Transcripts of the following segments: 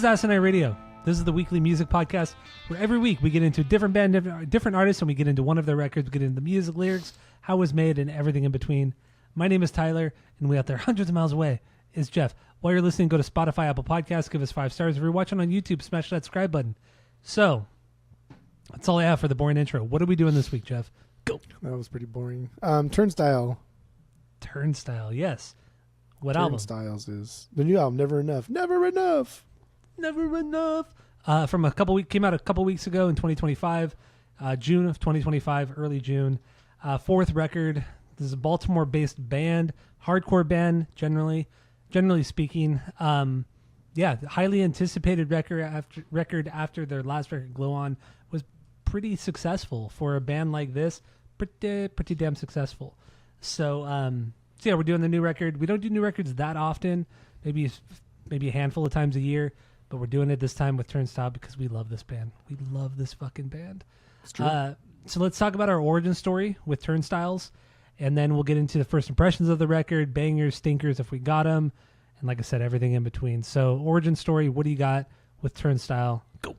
Asinine Radio. This is the weekly music podcast where every week we get into a different band, different artists, and we get into one of their records, we get into the music, lyrics, how it was made, and everything in between. My name is Tyler, and way out there hundreds of miles away is Jeff. While you're listening, go to Spotify, Apple Podcasts, give us 5 stars. If you're watching on YouTube, smash that subscribe button. So, that's all I have for the boring intro. What are we doing this week, Jeff? Go. That was pretty boring. Turnstile. Turnstile, yes. What album? Turnstiles is the new album, Never Enough. Never Enough. Never Enough. Came out a couple weeks ago in 2025, June of 2025, early June. Fourth record. This is a Baltimore-based band, hardcore band, generally speaking. Highly anticipated record after their last record, Glow On, was pretty successful for a band like this. Pretty damn successful. So we're doing the new record. We don't do new records that often, maybe a handful of times a year, but we're doing it this time with Turnstile because we love this band. We love this fucking band. It's true. So let's talk about our origin story with Turnstiles, and then we'll get into the first impressions of the record, bangers, stinkers if we got them, and like I said, everything in between. So origin story, what do you got with Turnstile? Go.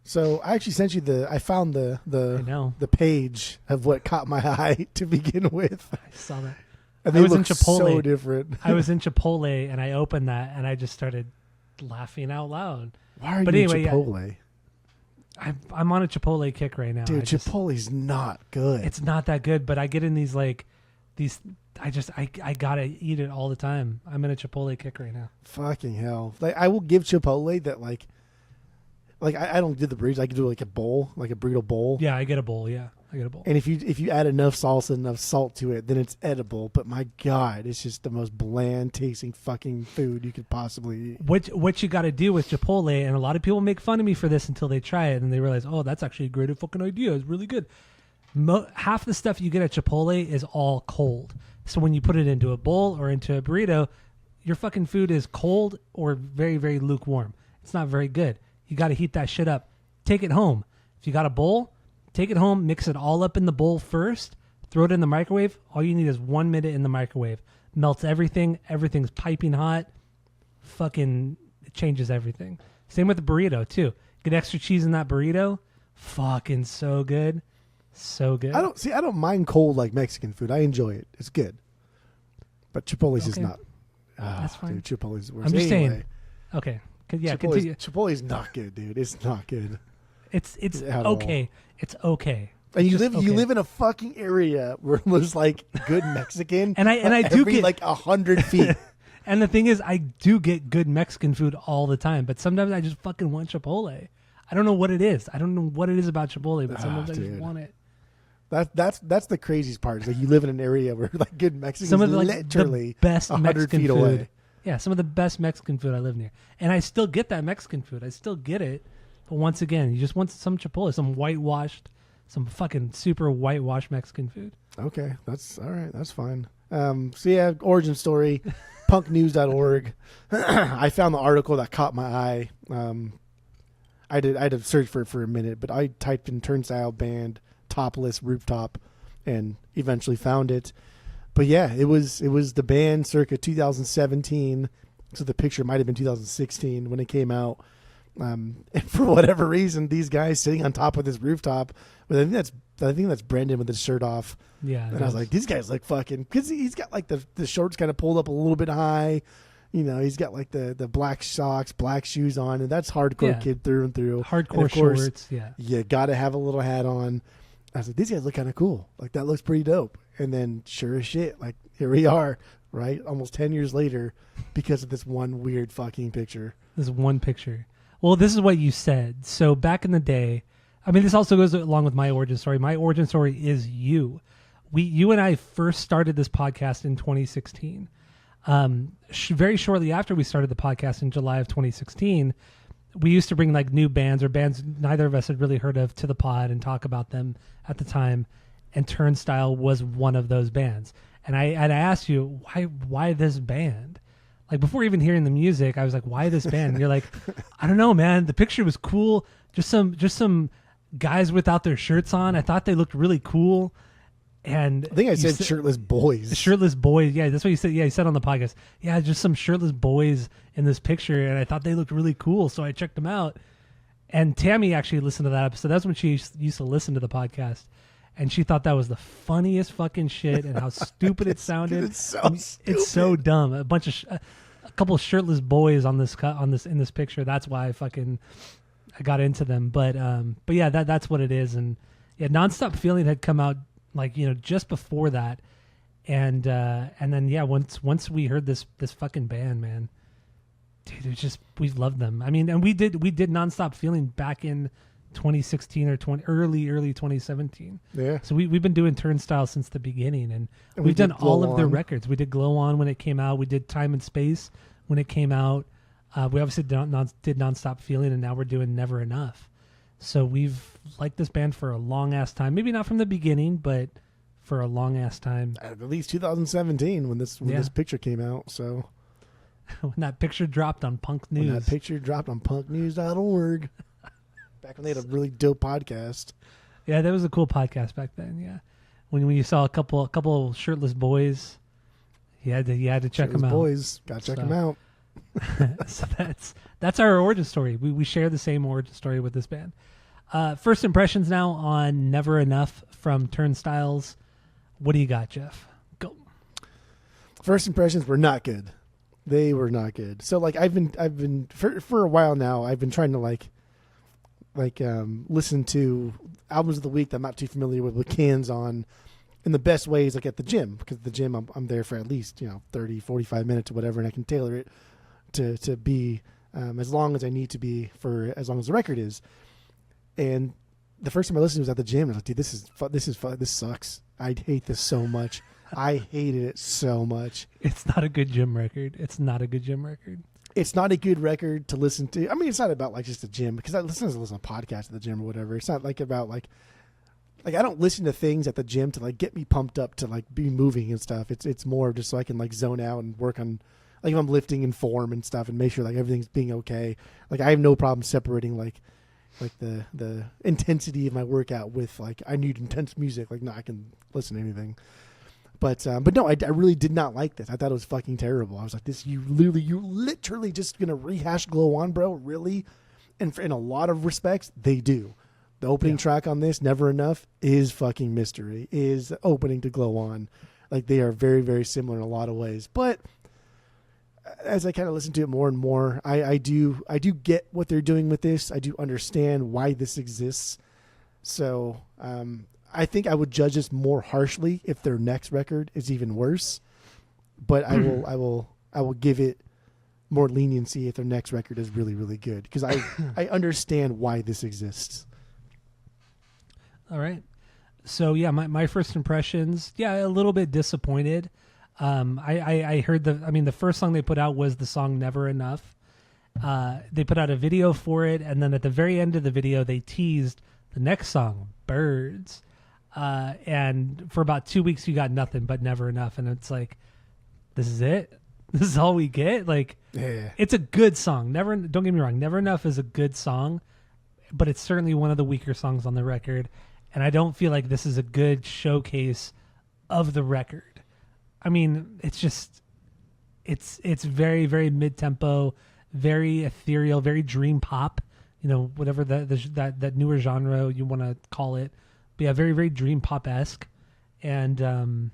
So I actually sent you I found the page of what caught my eye to begin with. I saw that. And they look so different. I was in Chipotle and I opened that and I just started laughing out loud. Why are you in Chipotle? Yeah, I'm on a Chipotle kick right now. Dude, Chipotle's not good. It's not that good, but I get in these I gotta eat it all the time. I'm in a Chipotle kick right now. Fucking hell. I will give Chipotle that I don't do the burritos. I can do like a bowl, like a burrito bowl. Yeah, I get a bowl. Yeah, I get a bowl. And if you add enough salsa, enough salt to it, then it's edible. But my God, it's just the most bland tasting fucking food you could possibly eat. What you got to do with Chipotle, and a lot of people make fun of me for this until they try it and they realize, oh, that's actually a great fucking idea. It's really good. Half the stuff you get at Chipotle is all cold. So when you put it into a bowl or into a burrito, your fucking food is cold or very, very lukewarm. It's not very good. You got to heat that shit up. Take it home. If you got a bowl, take it home, mix it all up in the bowl first, throw it in the microwave. All you need is 1 minute in the microwave. Melts everything. Everything's piping hot. Fucking it changes everything. Same with the burrito, too. Get extra cheese in that burrito. Fucking so good. So good. I don't mind cold like Mexican food. I enjoy it. It's good. But Chipotle's is not. That's fine. Dude, Chipotle's worse. I'm just saying. Okay. Yeah, continue. Chipotle's not good, dude. It's not good. It's okay. It's okay. And you live in a fucking area where there's like good Mexican, and I do get like 100 feet. And the thing is, I do get good Mexican food all the time, but sometimes I just fucking want Chipotle. I don't know what it is. I don't know what it is about Chipotle, but sometimes I just want it. That's the craziest part. Is like you live in an area where like good Mexican, some of literally the best 100 Mexican feet food away. Yeah, some of the best Mexican food I live near. And I still get that Mexican food. I still get it. But once again, you just want some Chipotle, some whitewashed, some fucking super whitewashed Mexican food. Okay, that's all right. That's fine. Origin story, punknews.org. I found the article that caught my eye. I had to search for it for a minute, but I typed in Turnstile band, topless rooftop, and eventually found it. But yeah, it was the band circa 2017. So the picture might have been 2016 when it came out. And for whatever reason, these guys sitting on top of this rooftop. But I think that's Brendan with his shirt off. Yeah. And I was like, these guys look fucking, because he's got like the shorts kind of pulled up a little bit high. You know, he's got like the black socks, black shoes on, and that's hardcore kid through and through. Hardcore and of course, shorts, yeah. You got to have a little hat on. I was like, these guys look kind of cool. Like, that looks pretty dope. And then, sure as shit, like, here we are, right? Almost 10 years later because of this one weird fucking picture. This one picture. Well, this is what you said. So back in the day, I mean, this also goes along with my origin story. My origin story is you. You and I first started this podcast in 2016. Very shortly after we started the podcast in July of 2016, we used to bring like new bands or bands neither of us had really heard of to the pod and talk about them at the time. And Turnstile was one of those bands. And I asked you, why this band? Like, before even hearing the music, I was like, why this band? And you're like, I don't know, man. The picture was cool. Just some guys without their shirts on. I thought they looked really cool. And I think I said shirtless boys. Shirtless boys. Yeah, that's what you said. Yeah, you said on the podcast. Yeah, just some shirtless boys in this picture, and I thought they looked really cool, so I checked them out. And Tammy actually listened to that episode. That's when she used to listen to the podcast, and she thought that was the funniest fucking shit, and how stupid it sounded. It's so stupid. It's so dumb. A couple of shirtless boys in this picture. That's why I got into them. But yeah, that's what it is. And yeah, Nonstop Feeling had come out just before that, and then yeah, once we heard this fucking band, man, dude, we loved them. I mean, and we did Nonstop Feeling back in 2016 or early 2017. Yeah. So we've been doing Turnstile since the beginning, and we've done all of their records. We did Glow On when it came out. We did Time and Space when it came out. We obviously did Nonstop Feeling, and now we're doing Never Enough. So we've liked this band for a long ass time. Maybe not from the beginning, but for a long ass time. At least 2017 when this picture came out. So when that picture dropped on Punk News. When that picture dropped on punknews.org. Back when they had a really dope podcast. Yeah, that was a cool podcast back then. Yeah, when you saw a couple shirtless boys, you had to check them out. Boys, gotta check them out. So that's our origin story. We share the same origin story with this band. First impressions now on Never Enough from Turnstiles. What do you got, Jeff? Go. First impressions were not good. They were not good. So I've been for a while now. I've been trying to listen to albums of the week that I'm not too familiar with cans on in the best ways, at the gym, because at the gym I'm there for at least 30, 45 minutes or whatever, and I can tailor it to be as long as I need to be for as long as the record is. And the first time I listened to it was at the gym, and I was like, dude, this sucks. I hate this so much. I hated it so much. It's not a good gym record. It's not a good record to listen to. I mean, it's not about just the gym, because I listen to podcasts at the gym or whatever. It's not about I don't listen to things at the gym to get me pumped up to be moving and stuff. It's more just so I can zone out and work on if I'm lifting in form and stuff and make sure everything's being okay. I have no problem separating the intensity of my workout with I need intense music. No, I can listen to anything. But no, I really did not like this. I thought it was fucking terrible. I was like, you literally just gonna rehash Glow On, bro? Really? And in a lot of respects, they do. The opening track on this, Never Enough, is fucking Mystery. Is opening to Glow On. They are very, very similar in a lot of ways. But as I kind of listen to it more and more, I do get what they're doing with this. I do understand why this exists. So I think I would judge this more harshly if their next record is even worse. But I will give it more leniency if their next record is really, really good, because I understand why this exists. All right. So yeah, my first impressions, a little bit disappointed. I heard the first song they put out was the song Never Enough. They put out a video for it, and then at the very end of the video, they teased the next song, Birds. And for about 2 weeks, you got nothing but Never Enough. And it's this is it? This is all we get? It's a good song. Don't get me wrong. Never Enough is a good song, but it's certainly one of the weaker songs on the record. And I don't feel like this is a good showcase of the record. I mean, it's just, it's very, very mid-tempo, very ethereal, very dream pop, whatever that newer genre you want to call it. But yeah, very, very dream pop-esque. And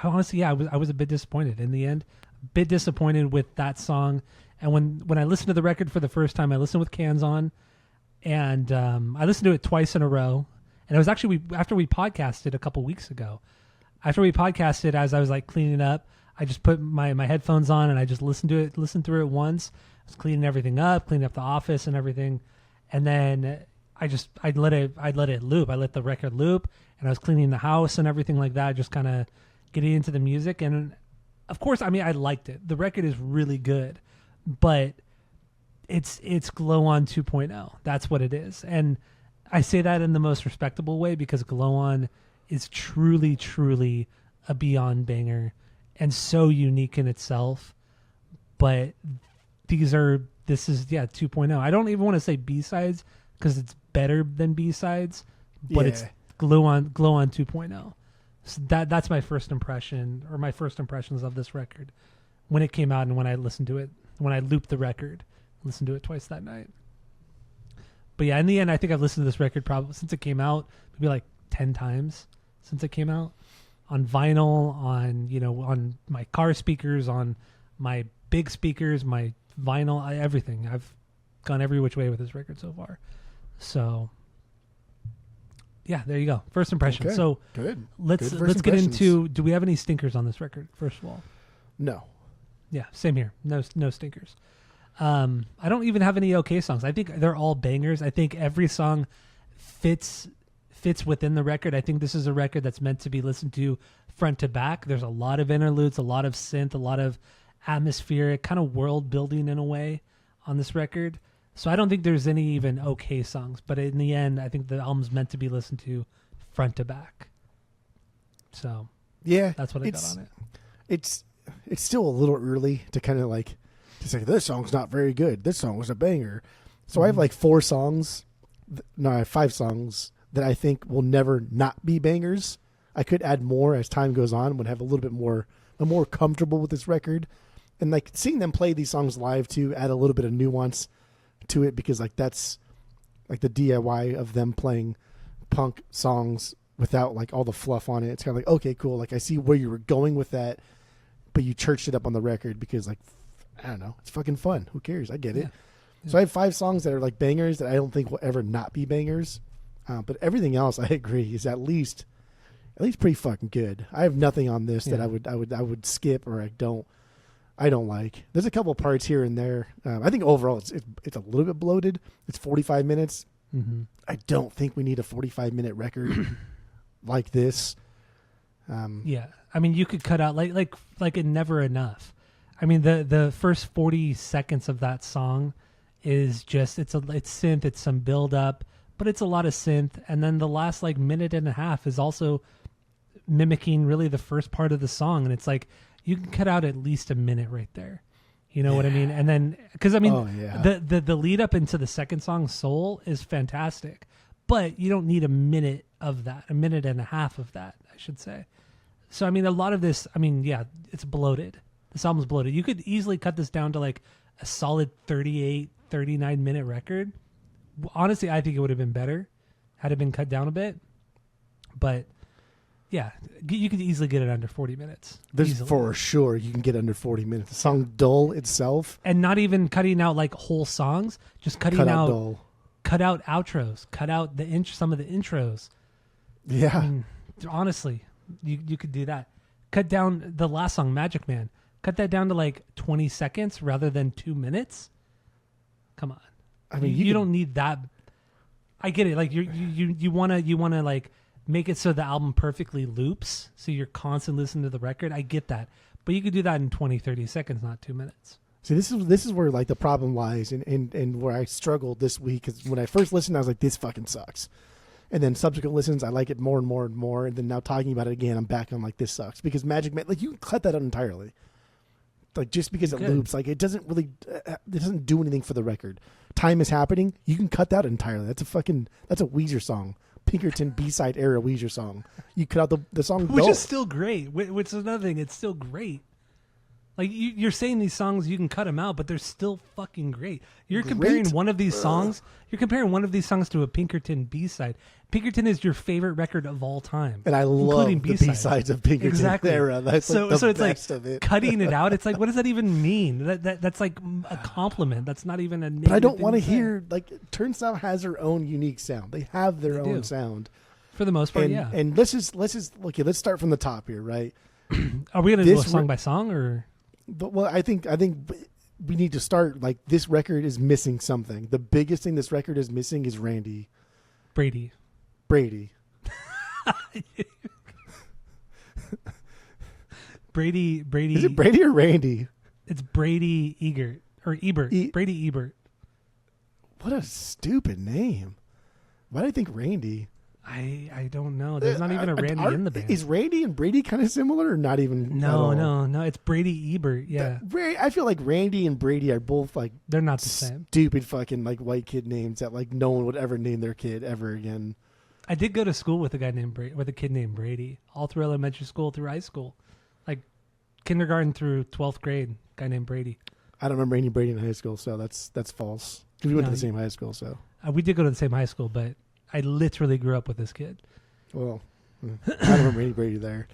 honestly, I was a bit disappointed in the end. A bit disappointed with that song. And when I listened to the record for the first time, I listened with cans on, and I listened to it twice in a row. And it was actually after we podcasted a couple weeks ago. After we podcasted, as I was Mm-hmm. cleaning up, I just put my headphones on and I just listened through it once. I was cleaning everything up, cleaning up the office and everything, and then I'd let it loop. I let the record loop, and I was cleaning the house and everything like that, just kind of getting into the music. And of course, I mean, I liked it. The record is really good, but it's Glow On 2.0. That's what it is. And I say that in the most respectable way, because Glow On is truly, truly a beyond banger and so unique in itself. But this is 2.0. I don't even want to say B-sides, because it's better than B-sides, but it's Glow On 2.0. So that's my first impression, or my first impressions of this record when it came out, and when I listened to it, when I looped the record, listened to it twice that night. But yeah, in the end, I think I've listened to this record probably since it came out, maybe like 10 times since it came out, on vinyl, on my car speakers, on my big speakers, my vinyl, everything. I've gone every which way with this record so far. So yeah, there you go. First impression. Okay. So Good. Let's Good first get impressions. into. Do we have any stinkers on this record? First of all, No. yeah, same here. No stinkers. I don't even have any okay songs. I think they're all bangers. I think every song fits within the record. I think this is a record that's meant to be listened to front to back. There's a lot of interludes, a lot of synth, a lot of atmospheric kind of world building in a way on this record. So I don't think there's any even okay songs, but in the end, I think the album's meant to be listened to front to back. So Yeah, that's what I got on it. It's still a little early to kind of like to say this song's not very good. This song was a banger. So I have like 4 songs. No, I have 5 songs that I think will never not be bangers. I could add more as time goes on. Would have a little bit more. I'm more comfortable with this record, and like seeing them play these songs live too, add a little bit of nuance to it, because like that's like the DIY of them playing punk songs without like all the fluff on it. It's kind of like, okay, cool. Like I see where you were going with that, but you churched it up on the record because like, I don't know, it's fucking fun. Who cares? I get it. Yeah. So I have 5 songs that are like bangers that I don't think will ever not be bangers. But everything else I agree is at least pretty fucking good. I have nothing on this that I would skip or I don't like. There's a couple parts here and there. I think overall it's a little bit bloated. It's 45 minutes. Mm-hmm. I don't think we need a 45-minute record like this. Yeah, I mean, you could cut out like it Never Enough. I mean, the first 40 seconds of that song is just it's synth, it's some build up, but it's a lot of synth, and then the last like minute and a half is also mimicking really the first part of the song, and it's like you can cut out at least a minute right there. You know what I mean? And then because I mean the lead up into the second song, Soul, is fantastic, but you don't need a minute of that, a minute and a half of that, I should say. So I mean, a lot of this, I mean, yeah, it's bloated. This album's bloated. You could easily cut this down to like a solid 38, 39 minute record. Honestly, I think it would have been better had it been cut down a bit. But yeah, you could easily get it under 40 minutes. This easily. for sure you can get under 40 minutes. The song Dull itself. And not even cutting out like whole songs, just cutting out Dull. Cut out outros, cut out some of the intros. Yeah. I mean, honestly, you could do that. Cut down the last song, Magic Man. Cut that down to like 20 seconds rather than 2 minutes. Come on. I mean, you don't need that. I get it. Like you wanna like make it so the album perfectly loops, so you're constantly listening to the record. I get that, but you could do that in 20, 30 seconds, not 2 minutes. See, this is where like the problem lies, and where I struggled this week is when I first listened, I was like, this fucking sucks, and then subsequent listens, I like it more and more and more, and then now talking about it again, I'm back on like this sucks because Magic Man, like you can cut that out entirely. Like just because it loops, like it doesn't really, it doesn't do anything for the record. Time is happening. You can cut that entirely. That's a Weezer song, Pinkerton B-side era Weezer song. You cut out the song, which Dull. is still great. Which is another thing. It's still great. Like you're saying these songs, you can cut them out, but they're still fucking great. You're comparing one of these songs. You're comparing one of these songs to a Pinkerton B-side. Pinkerton is your favorite record of all time, And I love the B-sides of Pinkerton exactly. era. That's so like the it's best like of it. cutting it out. It's like, what does that even mean? That's like a compliment. That's not even a negative. But I don't want to hear, like, Turnstile has their own unique sound. They have their own sound. For the most part, And, yeah. and let's let's start from the top here, right? Are we going to do a song by song or? But well, I think we need to start like this record is missing something. The biggest thing this record is missing is Brady. Brady. Brady. Is it Brady or Randy? It's Brady Ebert or Ebert. Brady Ebert. What a stupid name. Why do I think Randy? I don't know. There's not even a Randy in the band. Is Randy and Brady kind of similar or not even? No. It's Brady Ebert. Yeah. I feel like Randy and Brady are both like they're not the same. Stupid fucking like white kid names that like no one would ever name their kid ever again. I did go to school with a kid named Brady, all through elementary school through high school, like kindergarten through 12th grade. Guy named Brady. I don't remember any Brady in high school, so that's false. Because we went to the same high school, so we did go to the same high school, but I literally grew up with this kid. Well, I don't remember any Brady there.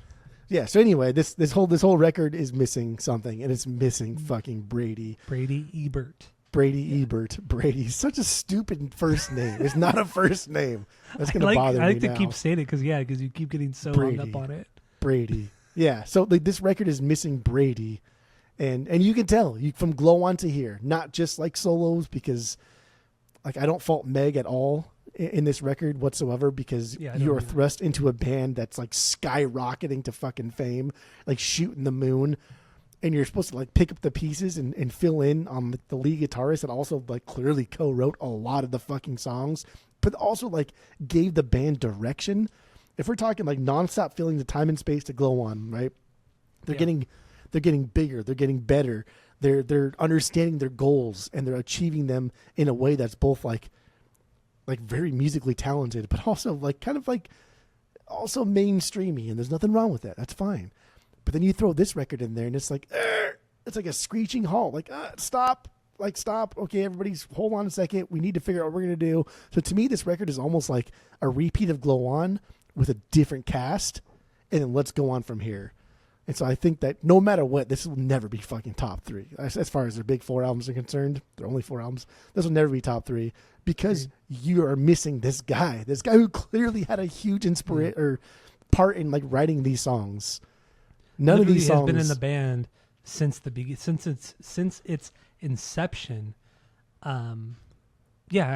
Yeah. So anyway, this whole record is missing something, and it's missing fucking Brady. Brady Ebert. Brady's such a stupid first name. It's not a first name. That's gonna bother me. I like now. to keep saying it because you keep getting so hung up on it. Brady. Yeah. So like this record is missing Brady, and you can tell from Glow On to here, not just like solos, because like I don't fault Meg at all in this record whatsoever, because you're thrust into a band that's like skyrocketing to fucking fame, like shooting the moon. And you're supposed to like pick up the pieces and fill in on the lead guitarist that also like clearly co-wrote a lot of the fucking songs, but also like gave the band direction. If we're talking like nonstop filling the time and space to Glow On, right? They're getting bigger, they're getting better, they're understanding their goals, and they're achieving them in a way that's both like very musically talented, but also like kind of like also mainstreamy, and there's nothing wrong with that. That's fine. But then you throw this record in there, and it's like a screeching halt. Like, stop. Okay, everybody's hold on a second. We need to figure out what we're going to do. So to me, this record is almost like a repeat of Glow On with a different cast, and then let's go on from here. And so I think that no matter what, this will never be fucking top 3. As far as their big 4 albums are concerned, they're only 4 albums. This will never be top 3 because you are missing this guy who clearly had a huge part in like writing these songs. None of these songs has been in the band since its inception. I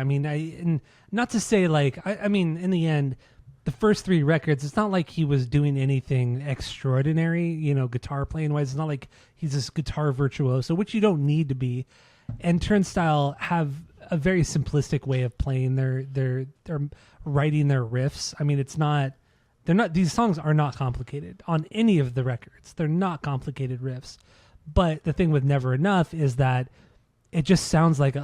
mean, and not to say like I mean, in the end, the first 3 records, it's not like he was doing anything extraordinary, guitar playing wise. It's not like he's this guitar virtuoso, which you don't need to be. And Turnstile have a very simplistic way of playing their writing their riffs. I mean, these songs are not complicated on any of the records. They're not complicated riffs. But the thing with Never Enough is that it just sounds like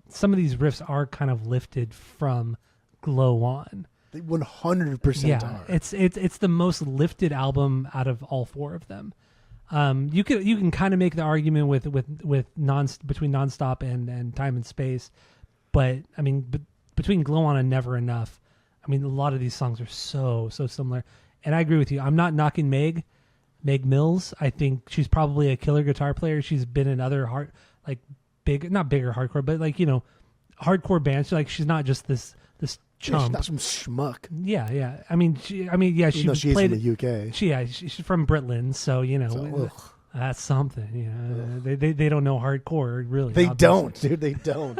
some of these riffs are kind of lifted from Glow On. They 100% are. It's the most lifted album out of all 4 of them. You can kind of make the argument with between Nonstop and Time and Space, but I mean between Glow On and Never Enough, I mean, a lot of these songs are so similar. And I agree with you. I'm not knocking Meg Mills. I think she's probably a killer guitar player. She's been in other not bigger hardcore, but like, hardcore bands. Like, she's not just this chump. She's not some schmuck. Yeah. I mean, she's from the UK. She's from Britland, so, that's something. They don't know hardcore, really. They don't, dude. They don't.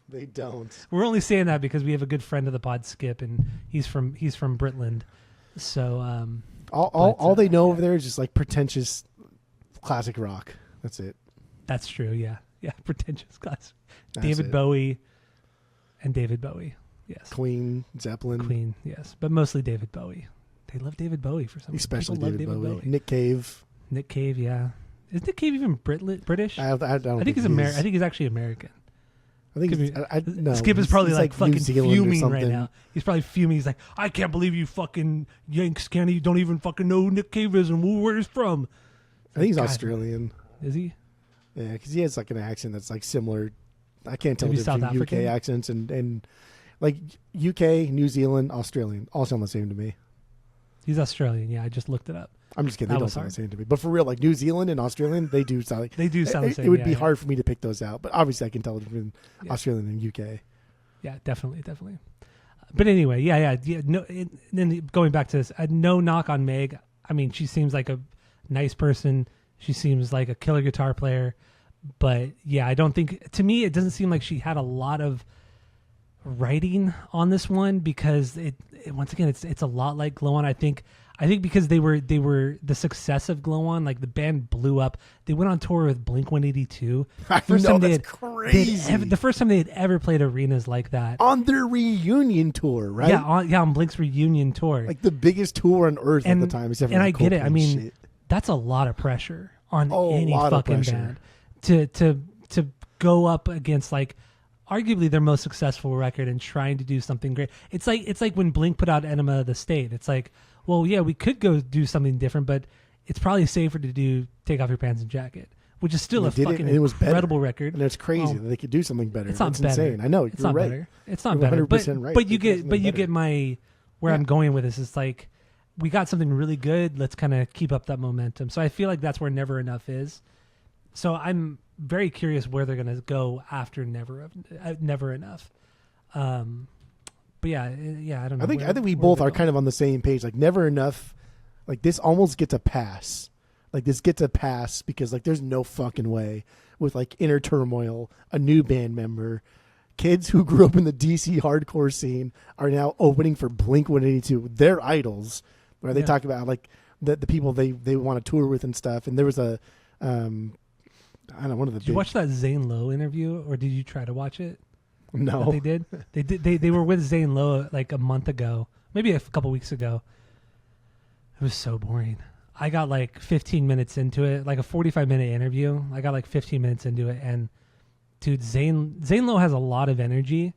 They don't. We're only saying that because we have a good friend of the pod, Skip, and he's from Britland. So all they know over there is just like pretentious classic rock. That's it. That's true. Yeah, pretentious classic. That's David it. Bowie. Yes. Queen, Zeppelin. Yes, but mostly David Bowie. They love David Bowie for some reason. Especially David Bowie. Nick Cave. Yeah. Is Nick Cave even British? I don't think he's American. I think he's actually American. I think no. Skip is probably like fucking fuming right something. now. He's probably fuming. He's like, I can't believe you fucking Yanks, Candy. You don't even fucking know who Nick Cave is and where he's from. I think he's Australian. Is he? Yeah, because he has like an accent that's like similar. I can't tell Maybe the difference between South African? UK accents and like UK, New Zealand, Australian. All sound the same to me. He's Australian. Yeah, I just looked it up. I'm just kidding. They don't sound the same to me. But for real, like New Zealand and Australian, they do sound like the same. It would be hard for me to pick those out. But obviously, I can tell between Australian and UK. Yeah, definitely. But anyway, then going back to this, no knock on Meg. I mean, she seems like a nice person. She seems like a killer guitar player. But yeah, I don't think, to me, it doesn't seem like she had a lot of writing on this one, because it once again, it's a lot like Glow On. I think because they were the success of Glow On, like the band blew up. They went on tour with Blink-182. Crazy. The first time they had ever played arenas like that on their reunion tour, right? Yeah, on Blink's reunion tour, like the biggest tour on earth at the time. And I get it. I mean, that's a lot of pressure on any fucking band to go up against like arguably their most successful record and trying to do something great. It's like when Blink put out Enema of the State. It's like, well, yeah, we could go do something different, but it's probably safer to do Take Off Your Pants and Jacket, which is still a fucking incredible record. And it's crazy that they could do something better. It's not better. Insane. I know, it's you're not right. better. It's not you're better. 100% right. But you get my where I'm going with this. It's like we got something really good. Let's kind of keep up that momentum. So I feel like that's where Never Enough is. So I'm very curious where they're going to go after Never Enough. But yeah, I don't know. I think we both are kind of on the same page. Like Never Enough, like this almost gets a pass. Like this gets a pass because like there's no fucking way with like Inner Turmoil, a new band member, kids who grew up in the DC hardcore scene are now opening for Blink-182. They're idols. Where they talk about like the people they want to tour with and stuff. And there was a I don't know, one of the. Did you watch that Zane Lowe interview, or did you try to watch it? No, they did. They were with Zane Lowe like a month ago, maybe a couple weeks ago. It was so boring. I got like 15 minutes into it, like a 45-minute interview. I got like 15 minutes into it, and dude, Zane Lowe has a lot of energy,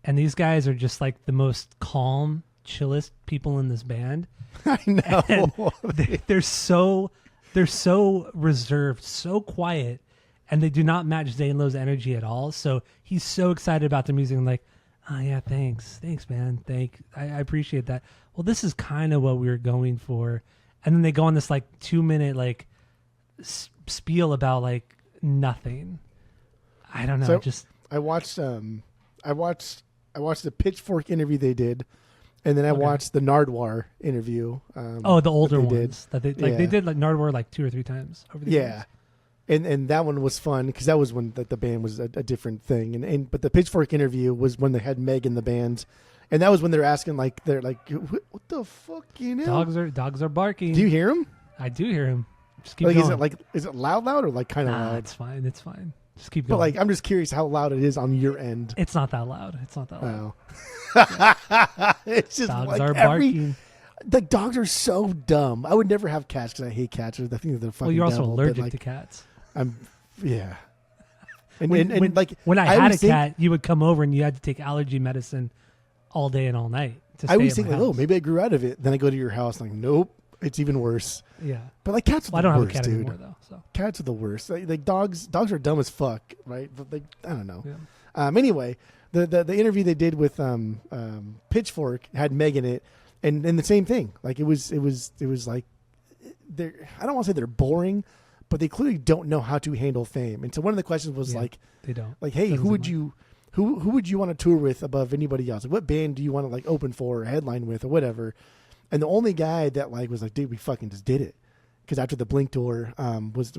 and these guys are just like the most calm, chillest people in this band. I know. They're so reserved, so quiet, and they do not match Zane Lowe's energy at all. So he's so excited about the music and like, oh yeah, thanks man, I appreciate that. Well, this is kind of what we were going for. And then they go on this like 2-minute like spiel about like nothing. I don't know. So I watched the Pitchfork interview they did, and then I watched the Nardwuar interview. The older ones that they like. They did like Nardwuar like 2 or 3 times over the years. And that one was fun because that was when the band was a different thing. But the Pitchfork interview was when they had Meg in the band. And that was when they're asking, like, they're like, "What the fuck, you know?" Dogs are barking. Do you hear them? I do hear them. Just keep like, going. Is it loud or like kind of loud? It's fine. Just keep going. But like, I'm just curious how loud it is on your end. It's not that loud. Oh. It's just dogs like are barking. Like dogs are so dumb. I would never have cats because I hate cats. I think they're fucking. Well, you're also devil, allergic to cats. Yeah. And when I had a cat, you would come over and you had to take allergy medicine all day and all night. I always think like, oh, maybe I grew out of it. Then I go to your house, like, nope, it's even worse. Yeah, but like cats are the worst, I don't have a cat dude. anymore though. So cats are the worst. Like dogs are dumb as fuck, right? But like, I don't know. Yeah. Anyway, the interview they did with Pitchfork had Meg in it, and the same thing. Like it was like they're, I don't want to say they're boring, but they clearly don't know how to handle fame. And so one of the questions was like, they don't. Like, hey, who would you want to tour with above anybody else? Like, what band do you want to like open for or headline with or whatever? And the only guy that like was like, dude, we fucking just did it. Because after the Blink tour, was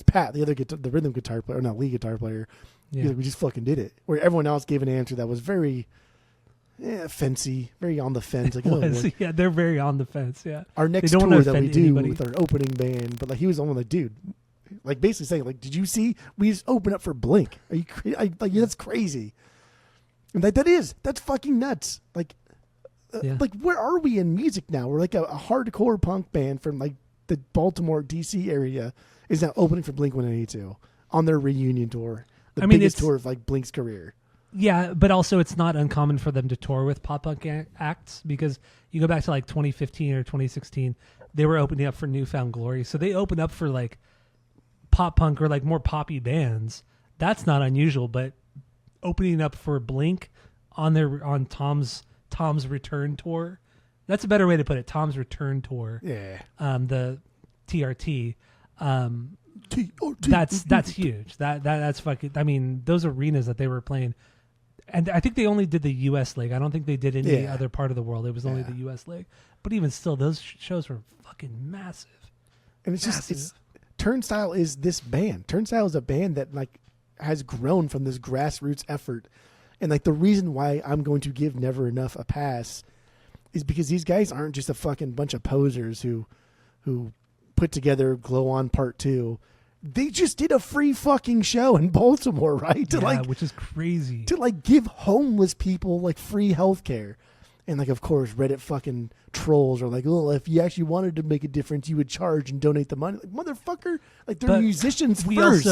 Pat, the other the rhythm guitar player, or not lead guitar player. Yeah. Like, we just fucking did it. Where everyone else gave an answer that was very fancy, very on the fence. Like, yeah, they're very on the fence. Yeah, our next tour that we do with our opening band, but like he was only like, dude, like basically saying like, did you see we just opened up for Blink? Are you like that's crazy? And like that's fucking nuts. Like, like where are we in music now? We're like a hardcore punk band from like the Baltimore DC area is now opening for Blink-182 on their reunion tour. The biggest tour of like Blink's career. Yeah, but also it's not uncommon for them to tour with pop punk acts because you go back to like 2015 or 2016, they were opening up for Newfound Glory. So they opened up for like pop punk or like more poppy bands. That's not unusual, but opening up for Blink on Tom's return tour, that's a better way to put it. Tom's return tour. Yeah. The TRT. That's huge. That's fucking. I mean, those arenas that they were playing, and I think they only did the U.S. leg. I don't think they did any other part of the world. It was only the U.S. leg. But even still, those shows were fucking massive. And it's Turnstile is this band. Turnstile is a band that like has grown from this grassroots effort, and like the reason why I'm going to give Never Enough a pass is because these guys aren't just a fucking bunch of posers who put together Glow On Part 2. They just did a free fucking show in Baltimore, right? Which is crazy. To like give homeless people like free health care. And like, of course, Reddit fucking trolls are like, "Oh, if you actually wanted to make a difference, you would charge and donate the money." Like, motherfucker, like they're But musicians we first.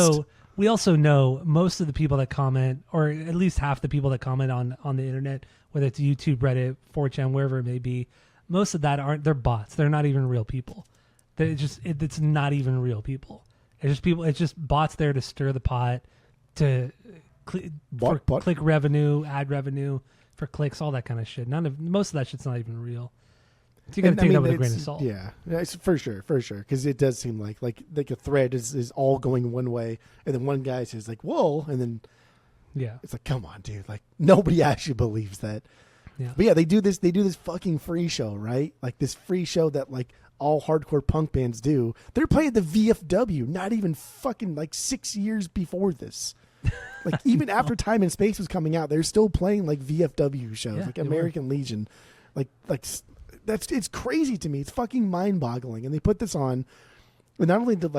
we also know most of the people that comment, or at least half the people that comment on the internet, whether it's YouTube, Reddit, 4chan, wherever it may be, most of that they're bots. They're not even real people. It's not even real people. It's just people. It's just bots there to stir the pot, to click revenue, ad revenue, for clicks, all that kind of shit. Most of that shit's not even real. So you got to take that with a grain of salt. Yeah, it's for sure, because it does seem like a thread is all going one way, and then one guy says like, "Whoa," and then it's like, "Come on, dude!" Like nobody actually believes that. Yeah. But yeah, they do this fucking free show, right? Like this free show that like all hardcore punk bands do. They're playing the VFW, not even fucking like 6 years before this. Like even after Time and Space was coming out, they're still playing like VFW shows, like American Legion, like it's crazy to me. It's fucking mind-boggling. And they put this on, and not only did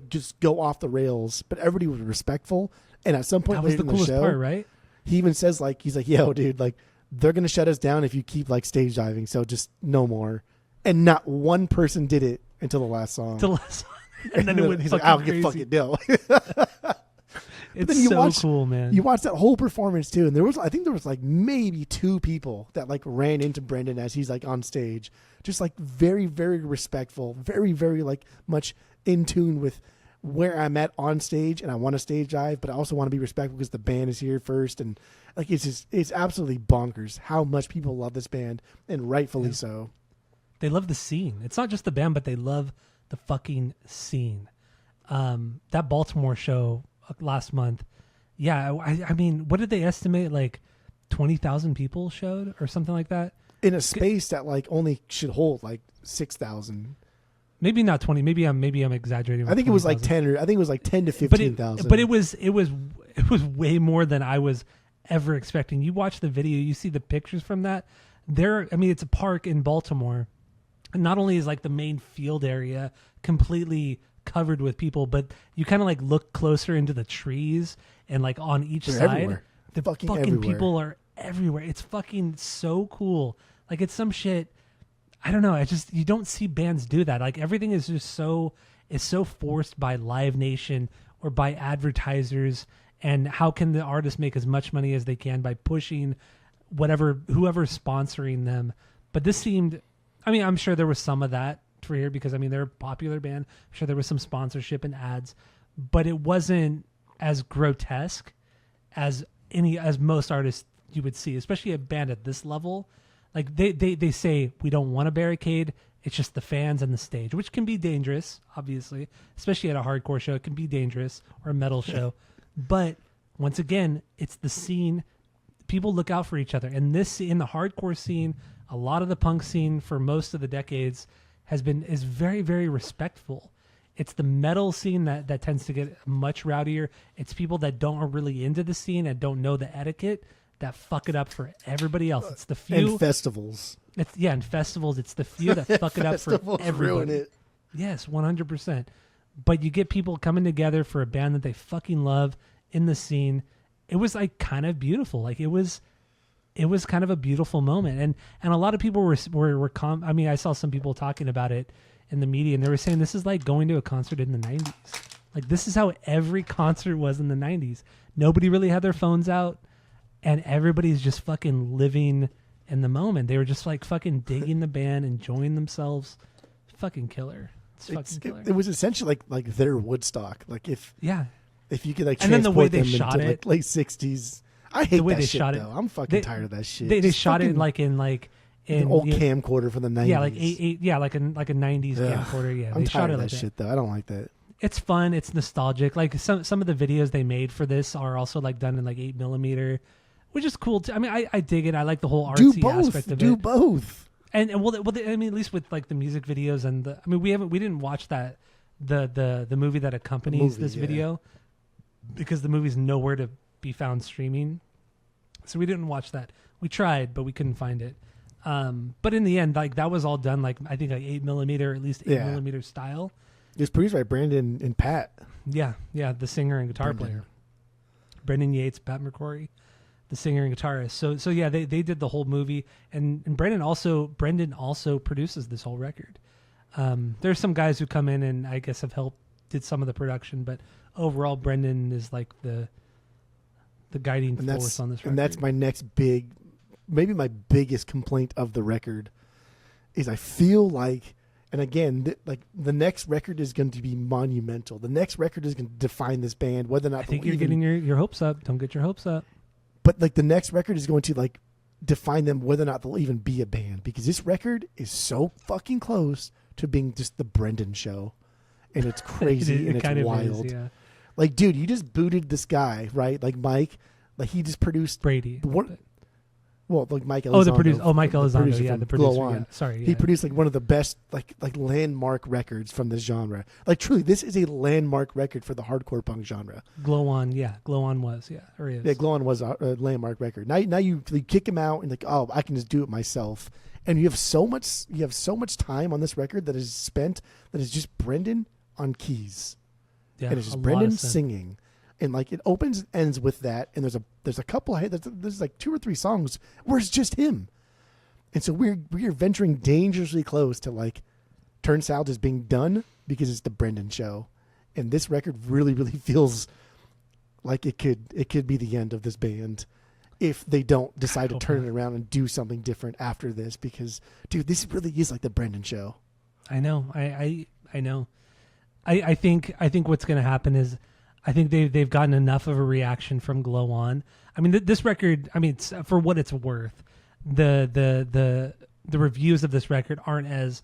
just go off the rails, but everybody was respectful. And at some point that was the coolest part, right? He even says he's like, "Yo, dude, like they're gonna shut us down if you keep like stage diving. So just no more." And not one person did it until the last song. And then it went he's fucking like, "I'll crazy. get fucking deal." It's so cool, man. You watch that whole performance too, and I think there was like maybe 2 people that like ran into Brendan as he's like on stage, just like very, very respectful, very, very like much in tune with where I'm at on stage, and I want to stage dive, but I also want to be respectful because the band is here first, and like it's absolutely bonkers how much people love this band, and rightfully so. They love the scene. It's not just the band, but they love the fucking scene. That Baltimore show last month, I mean, what did they estimate? Like 20,000 people showed, or something like that, in a space that like only should hold like 6,000. Maybe not 20. Maybe I'm exaggerating. I think it was like 10, or I think it was like 10 to 15,000. But it was way more than I was ever expecting. You watch the video, you see the pictures from that. It's a park in Baltimore, and not only is like the main field area completely covered with people, but you kind of like look closer into the trees, and like on each They're side, everywhere. the fucking people are everywhere. It's fucking so cool. Like it's some shit. I don't know. You don't see bands do that. Like everything is just so forced by Live Nation or by advertisers. And how can the artists make as much money as they can by pushing whoever's sponsoring them? But this seemed, I'm sure there was some of that for here because they're a popular band. I'm sure there was some sponsorship and ads, but it wasn't as grotesque as most artists you would see, especially a band at this level. Like they say, we don't want a barricade. It's just the fans and the stage, which can be dangerous, obviously, especially at a hardcore show. It can be dangerous, or a metal show. But once again, it's the scene. People look out for each other. And in the hardcore scene, a lot of the punk scene for most of the decades is very, very respectful. It's the metal scene that tends to get much rowdier. It's people that are really into the scene and don't know the etiquette that fuck it up for everybody else. It's the few. And festivals. In festivals, it's the few that fuck it up for everybody. Ruin it. Yes, 100%. But you get people coming together for a band that they fucking love in the scene. It was like kind of beautiful. Like it was kind of a beautiful moment. And a lot of people were I saw some people talking about it in the media, and they were saying this is like going to a concert in the 90s. Like this is how every concert was in the 90s. Nobody really had their phones out, and everybody's just fucking living in the moment. They were just like fucking digging the band, enjoying themselves. Fucking killer. It was essentially like their Woodstock. Like if you could like, and then the way they them shot into, it, like, late 60s. I hate the way that they shit, shot though. it. I'm fucking tired of that shit. They shot it in an old camcorder from the 90s. Yeah, like a 90s camcorder. Yeah, I'm they shot tired it of like that shit though. I don't like that. It's fun. It's nostalgic. Like some of the videos they made for this are also like done in like 8mm, which is cool. I dig it. I like the whole artsy aspect of it. Do both. And at least with like the music videos and we didn't watch that the movie that accompanies this video, because the movie's nowhere to be found streaming, so we didn't watch that. We tried, but we couldn't find it. But in the end, like that was all done like I think like 8mm, at least 8mm style. It was produced by Brandon and Pat. Yeah, the singer and guitar player, Brendan Yates, Pat McCrory. the singer and guitarist. So yeah, they did the whole movie, and Brendan also produces this whole record. There's some guys who come in and I guess have helped did some of the production, but overall Brendan is like the guiding force on this record. And that's my next maybe my biggest complaint of the record is I feel like, and again, the next record is going to be monumental. The next record is going to define this band, whether or not I think you're getting your hopes up. Don't get your hopes up. But like the next record is going to like define them, whether or not they'll even be a band, because this record is so fucking close to being just the Brendan Show, and it's crazy and it's wild. Yeah. Like, dude, you just booted this guy, right? Like Mike, like he just produced Brady. Well, like Mike Elizondo. Oh, the producer. Oh, Mike Elizondo. Yeah, the producer. Glow On. Yeah. Sorry. Yeah. He produced like one of the best like landmark records from this genre. Like truly, this is a landmark record for the hardcore punk genre. Glow On. Yeah, Glow On was. Yeah, or is. Yeah, Glow On was a landmark record. Now you kick him out and like, oh, I can just do it myself. And you have so much time on this record that is spent that is just Brendan on keys. Yeah, and it's just Brendan singing. And like it opens and ends with that, and there's a couple there's like 2 or 3 songs where it's just him, and so we're venturing dangerously close to like Turnstile just being done because it's the Brendan Show, and this record really feels like it could be the end of this band if they don't decide to turn it around and do something different after this, because dude, this really is like the Brendan Show. I know, I know, I think what's going to happen is, I think they've gotten enough of a reaction from Glow On. I mean, this record. I mean, it's, for what it's worth, the reviews of this record aren't as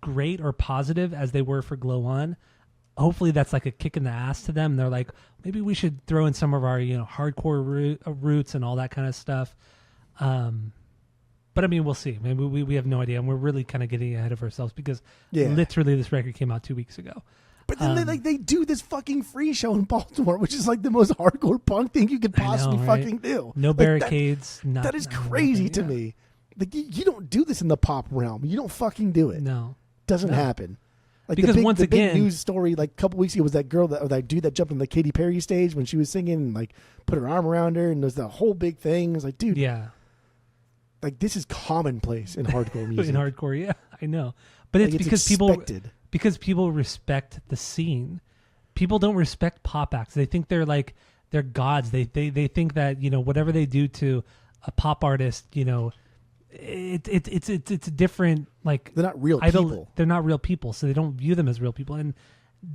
great or positive as they were for Glow On. Hopefully, that's like a kick in the ass to them. They're like, maybe we should throw in some of our hardcore roots and all that kind of stuff. But I mean, we'll see. Maybe we have no idea, and we're really kind of getting ahead of ourselves because literally this record came out 2 weeks ago. But then they do this fucking free show in Baltimore, which is like the most hardcore punk thing you could possibly fucking do. No barricades. That is crazy to me. Like you don't do this in the pop realm. You don't fucking do it. No, doesn't happen. Like because the big news story like a couple weeks ago was that girl that dude that jumped on the Katy Perry stage when she was singing and like put her arm around her, and there's the whole big thing. It's like, dude, like this is commonplace in hardcore music. In hardcore, yeah, I know. But it's because people respect the scene. People don't respect pop acts. They think they're gods. They think that whatever they do to a pop artist, it's a different, like, they're not real people. They're not real people, so they don't view them as real people, and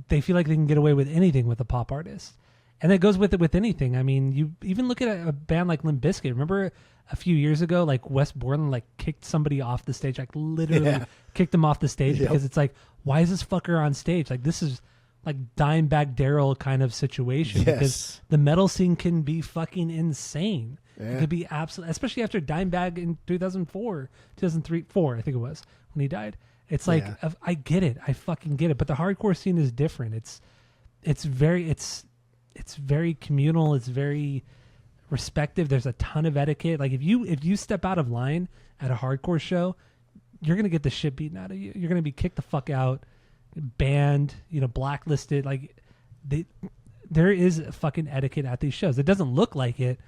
they feel like they can get away with anything with a pop artist. And that goes with it with anything. I mean, you even look at a band like Limp Bizkit. Remember a few years ago, like Wes Borland like kicked somebody off the stage, like literally kicked them off the stage because it's like, why is this fucker on stage? Like, this is like Dimebag Darrell kind of situation because the metal scene can be fucking insane. It could be absolutely, especially after Dimebag in 2004, 2004, I think it was when he died. It's like, I get it. I fucking get it. But the hardcore scene is different. It's very communal. It's very respective. There's a ton of etiquette. Like if you step out of line at a hardcore show, you're gonna get the shit beaten out of you. You're gonna be kicked the fuck out, banned, blacklisted. Like there is a fucking etiquette at these shows. It doesn't look like it,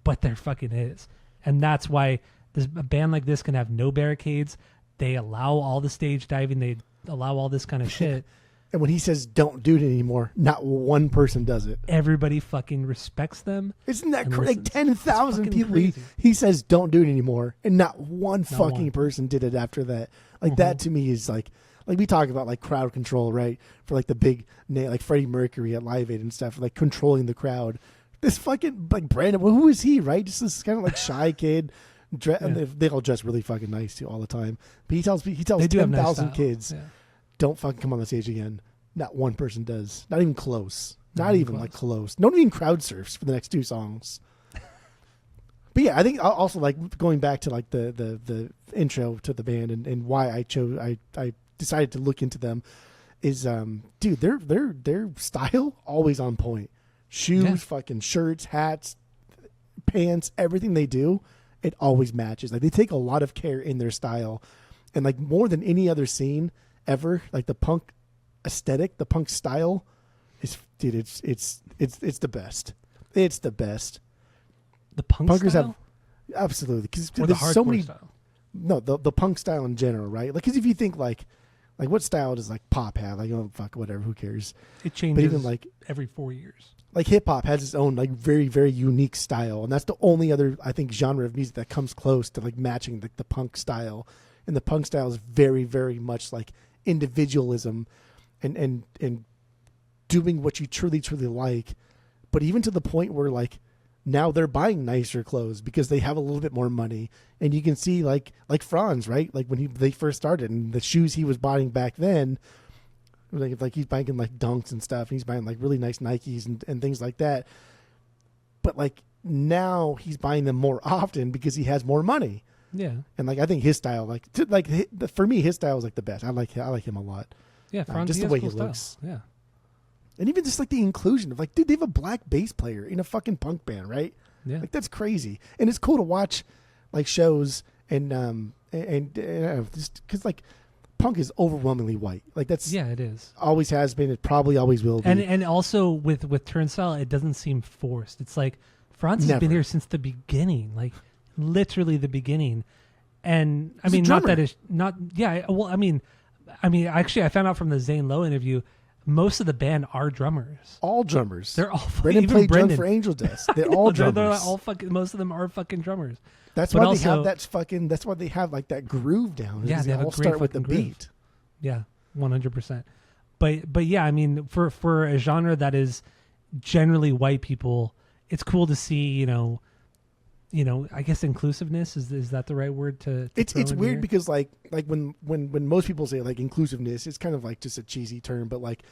but there fucking is. And that's why a band like this can have no barricades. They allow all the stage diving. They allow all this kind of shit. And when he says don't do it anymore, not one person does it. Everybody fucking respects them. Isn't that crazy? Like 10,000 people. He says don't do it anymore, and not one person did it after that. Like that to me is like we talk about like crowd control, right? For like the big name, like Freddie Mercury at Live Aid and stuff, like controlling the crowd. This fucking like Brandon, well, who is he, right? Just this kind of like shy kid. And they all dress really fucking nice too all the time. But he tells 10,000 kids, don't fucking come on the stage again. Not one person does. Not even close. Not even close. Like close. No one even crowd surfs for the next 2 songs. But yeah, I think also like going back to like the intro to the band and why I decided to look into them is dude, their style always on point. Shoes, fucking shirts, hats, pants, everything they do, it always matches. Like they take a lot of care in their style, and like more than any other scene ever, like the punk aesthetic, the punk style is, dude, it's the best. It's the best. The punk Punkers style? absolutely, because Or the there's so hardcore many. style? No, the punk style in general, right? Like, because if you think like what style does like pop have? Like, oh fuck, whatever, who cares? It changes But even like every 4 years. like hip hop has its own like very very unique style, and that's the only other I think genre of music that comes close to like matching the punk style. And the punk style is very very much like individualism, and doing what you truly truly like, but even to the point where like now they're buying nicer clothes because they have a little bit more money. And you can see like Franz, right? Like when they first started, and the shoes he was buying back then, like he's buying like Dunks and stuff, and he's buying like really nice Nikes and things like that. But like now he's buying them more often because he has more money. Yeah. And like I think his style, for me, his style is like the best. I like him a lot. Yeah, Franz, just he the has way cool he style. looks. Yeah. And even just like the inclusion of like, dude, they have a black bass player in a fucking punk band, right? Yeah. Like that's crazy. And it's cool to watch like shows and just because like punk is overwhelmingly white. Like that's It is. always has been. It probably always will be. And also with Turnstile, it doesn't seem forced. It's like Franz has been Never. here since the beginning, like literally the beginning. And I He's a mean, not drummer. that it's not. Yeah. Well, I mean, actually, I found out from the Zane Lowe interview, most of the band are drummers. All drummers. They're all fucking, Brendan even played Brendan. drums for Angel Dust. They're all drummers. They're all fucking. Most of them are fucking drummers. That's but why also- they have that fucking. That's why they have like that groove down. Yeah, is they have a all great start with the fucking groove. beat. Yeah, 100%. But yeah, I mean, for a genre that is generally white people, it's cool to see. I guess inclusiveness is that the right word to It's throw in weird here? because like when most people say like inclusiveness, it's kind of like just a cheesy term, but like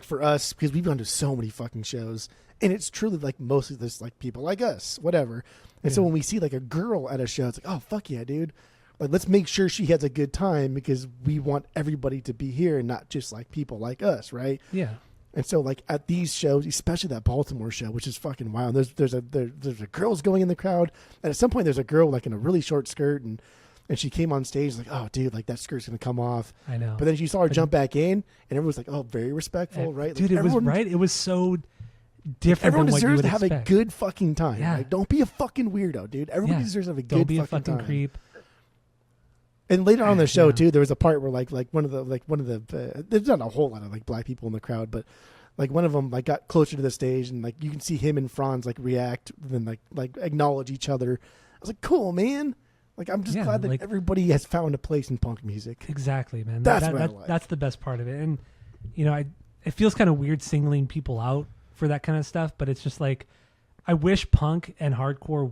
for us, because we've gone to so many fucking shows, and it's truly like mostly this like people like us, whatever. And so Yeah. when we see like a girl at a show, it's like, oh fuck yeah, dude. Like let's make sure she has a good time because we want everybody to be here and not just like people like us, right? Yeah. And so, like at these shows, especially that Baltimore show, which is fucking wild. There's a girls going in the crowd, and at some point, there's a girl like in a really short skirt, and she came on stage like, oh, dude, like that skirt's gonna come off. I know. But then you saw her jump back in, and everyone's like, oh, very respectful, right? Dude, like, it was right. It was so different Everyone than what you deserves would to have expect. a good fucking time. Yeah. Like, don't be a fucking weirdo, dude. Everybody Yeah. deserves to have a Don't good be a fucking time. creep. And later on in the show Yeah. too, there was a part where like one of the there's not a whole lot of like black people in the crowd, but like one of them like got closer to the stage, and like you can see him and Franz like react and then like acknowledge each other. I was like, cool, man. Like I'm just Yeah, glad that like- everybody has found a place in punk music. Exactly, man. That's what I like. That's the best part of it. And it feels kind of weird singling people out for that kind of stuff, but it's just like I wish punk and hardcore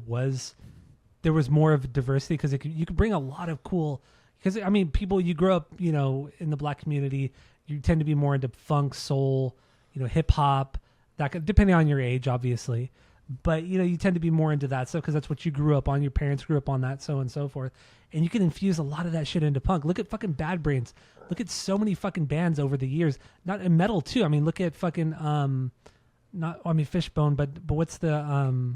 there was more of diversity because you could bring a lot of cool. Because I mean, people you grow up, in the black community, you tend to be more into funk, soul, hip hop, depending on your age, obviously. But you tend to be more into that stuff because that's what you grew up on. Your parents grew up on that, so on and so forth. And you can infuse a lot of that shit into punk. Look at fucking Bad Brains. Look at so many fucking bands over the years. Not in metal too. I mean, look at fucking Fishbone, but what's the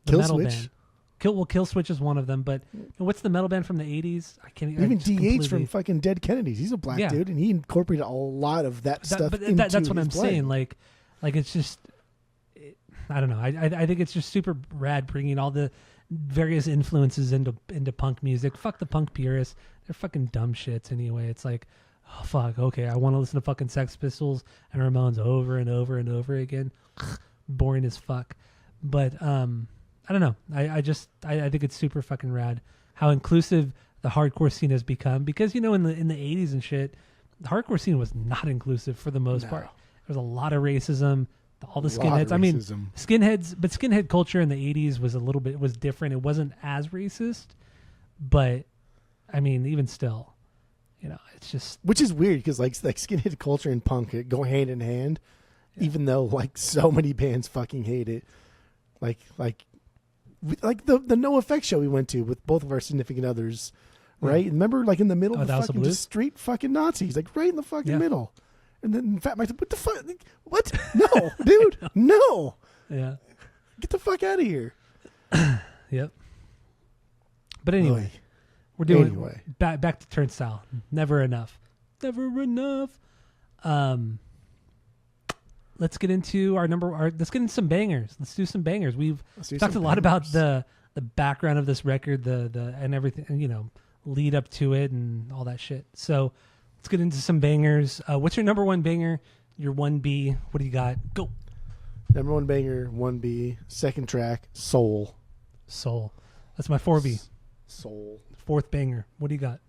Kill metal Switch? band? Kill Switch is one of them, but what's the metal band from the 80s? I can't Even just DH completely- from fucking Dead Kennedys, he's a black Yeah. dude, and he incorporated a lot of that stuff. But into that's what his I'm playing. saying. Like it's just, I don't know. I think it's just super rad bringing all the various influences into punk music. Fuck the punk purists. They're fucking dumb shits anyway. It's like, oh fuck, okay, I want to listen to fucking Sex Pistols and Ramones over and over and over again. Boring as fuck. But I don't know. I think it's super fucking rad how inclusive the hardcore scene has become because in the 80s and shit, the hardcore scene was not inclusive for the most part. There was a lot of racism. All the A lot of skinheads. I mean, racism. skinhead culture in the 80s was different. It wasn't as racist, but I mean, even still, it's just Which is weird because like skinhead culture and punk go hand in hand, even though like so many bands fucking hate it. Like the No Effect show we went to with both of our significant others, right? Yeah. Remember, like in the middle of the House of fucking Blues? just straight fucking Nazis, like right in the fucking Yeah. middle. And then Fat Mike said, "What the fuck? What? No, dude, no, yeah, get the fuck out of here." yep. But anyway, Oy. we're doing Anyway. back to Turnstile. Never enough. Never enough. let's get into let's get into some bangers. Let's do some bangers. We've do talked a some lot about bangers. the background of this record, the and everything, lead up to it and all that shit. So let's get into some bangers. What's your number one banger? Your 1B? What do you got? Go. Number one banger, 1B. Second track, Soul. Soul. That's my 4B. Soul. Fourth banger. What do you got?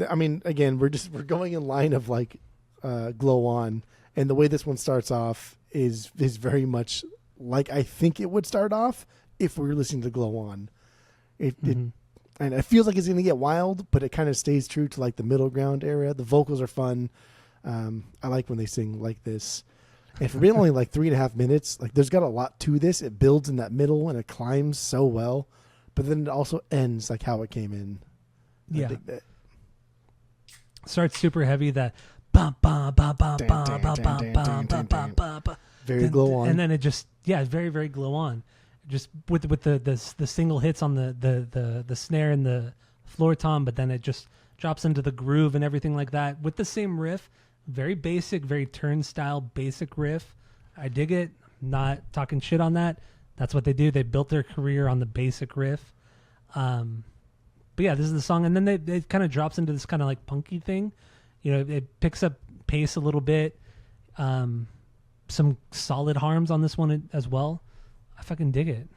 I mean, again, we're going in line of like Glow On, and the way this one starts off is very much like I think it would start off if we were listening to Glow On. And it feels like it's going to get wild, but it kind of stays true to like the middle ground area. The vocals are fun. I like when they sing like this. And for being only like 3.5 minutes, like there's got a lot to this. It builds in that middle and it climbs so well, but then it also ends like how it came in. Yeah. I dig that. Starts super heavy. That ba ba ba ba ba ba ba ba ba ba ba. Very Glow On. And then it just it's very very Glow On. Just with the single hits on the snare and the floor tom, but then it just drops into the groove and everything like that with the same riff. Very basic, very Turnstile basic riff. I dig it. Not talking shit on that. That's what they do. They built their career on the basic riff. But yeah, this is the song, and then it kind of drops into this kind of like punky thing. It picks up pace a little bit. Some solid harms on this one as well. I fucking dig it.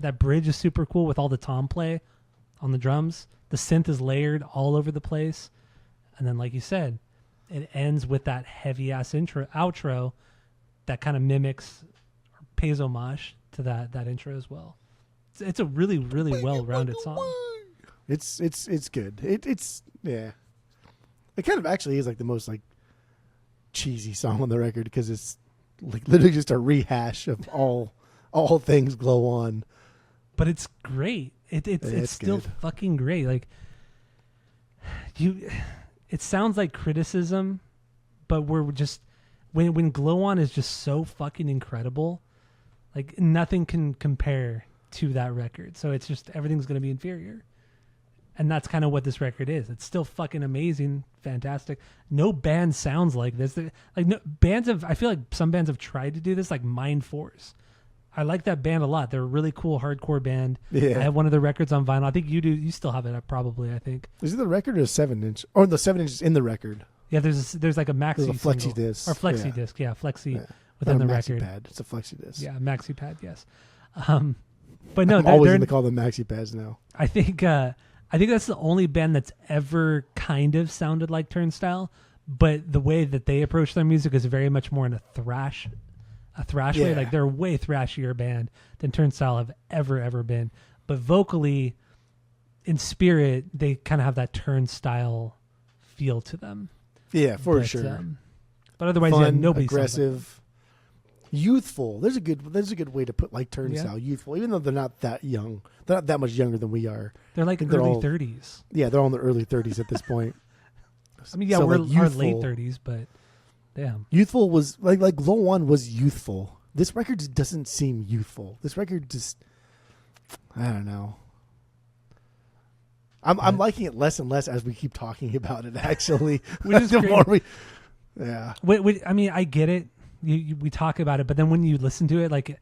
That bridge is super cool with all the tom play on the drums. The synth is layered all over the place. And then, like you said, it ends with that heavy ass outro that kind of mimics or pays homage to that intro as well. It's a really, really well-rounded song. It's good. It's yeah. It kind of actually is like the most like cheesy song on the record because it's like literally just a rehash of all things Glow On. But it's great. It's still good. fucking great. Like it sounds like criticism, but we're just when Glow On is just so fucking incredible, like nothing can compare to that record. So it's just everything's going to be inferior. And that's kind of what this record is. It's still fucking amazing, fantastic. No band sounds like this. Like no bands I feel like some bands have tried to do this, like Mind Force. I like that band a lot. They're a really cool hardcore band. Yeah. I have one of their records on vinyl. I think you do. You still have it, probably. I think. Is it the record or a 7-inch? Or the 7-inch is in the record. Yeah, there's like a maxi. There's a flexi single. disc. Or flexi disc. Yeah, flexi Yeah. within the Not a maxi record. pad. It's a flexi disc. Yeah, maxi pad. Yes. But no, I'm always going to call them maxi pads now. I think that's the only band that's ever kind of sounded like Turnstile, but the way that they approach their music is very much more in a thrash way. Like they're a way thrashier band than Turnstile have ever been. But vocally, in spirit, they kind of have that Turnstile feel to them. Yeah, for sure. But otherwise, fun, nobody aggressive, youthful. There's a good way to put like Turnstile, youthful. Even though they're not that young, they're not that much younger than we are. They're like early 30s. Yeah, they're all in their early 30s at this point. I mean, yeah, so we're like our late 30s, but damn. Youthful was like Glow On was youthful. This record just doesn't seem youthful. This record just, I don't know. I'm liking it less and less as we keep talking about it. Actually, Which is the great. more we, yeah. I mean, I get it. We talk about it, but then when you listen to it, like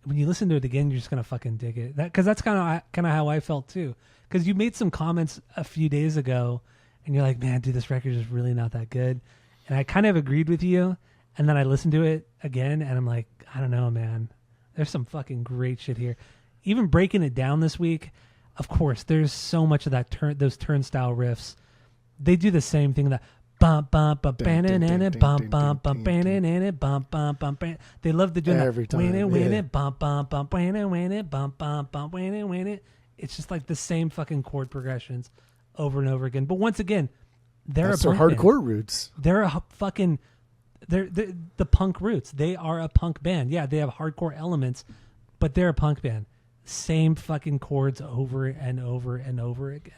when you listen to it again, you're just gonna fucking dig it. Because that's kind of how I felt too. Because you made some comments a few days ago, and you're like, "Man, dude, this record is really not that good." And I kind of agreed with you. And then I listened to it again, and I'm like, I don't know, man. There's some fucking great shit here. Even breaking it down this week, of course, there's so much of that those Turnstile riffs. They do the same thing that bump bump bump bump bump bump bump bump bump bump. They love to do that every time. Win it bump bump bump win it bump bump bump win it. It's just like the same fucking chord progressions over and over again. But once again, they're That's a their punk hardcore band. roots. They're a fucking they're the punk roots. They are a punk band. Yeah, they have hardcore elements, but they're a punk band. Same fucking chords over and over and over again.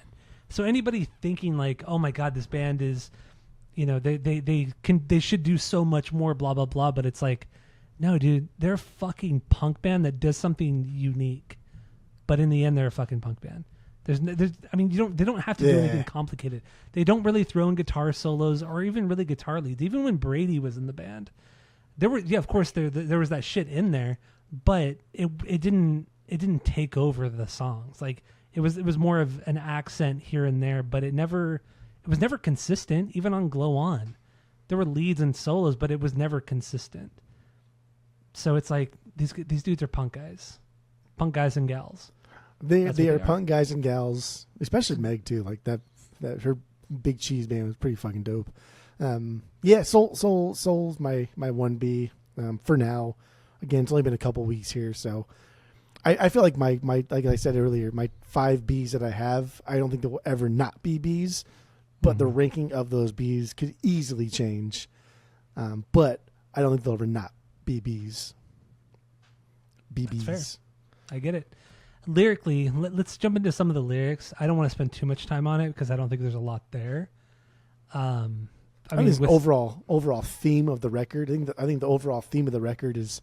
So anybody thinking like, oh my god, this band is, they should do so much more, blah blah blah. But it's like, no, dude, they're a fucking punk band that does something unique. But in the end, they're a fucking punk band. They don't have to do anything complicated. They don't really throw in guitar solos or even really guitar leads. Even when Brady was in the band, There were, of course there was that shit in there, but it didn't take over the songs. Like it was more of an accent here and there, but it was never consistent. Even on Glow On, there were leads and solos, but it was never consistent. So it's like these dudes are punk guys and gals. They are punk guys and gals, especially Meg too. Like that her Big Cheese band was pretty fucking dope. Soul's my 1B for now. Again, it's only been a couple weeks here, so I feel like my like I said earlier, my 5 Bs that I have, I don't think there will ever not be Bs, but the ranking of those Bs could easily change. But I don't think they'll ever not be Bs. BBs. That's fair. I get it. Lyrically, let's jump into some of the lyrics. I don't want to spend too much time on it because I don't think there's a lot there. I mean, this overall theme of the record. I think the overall theme of the record is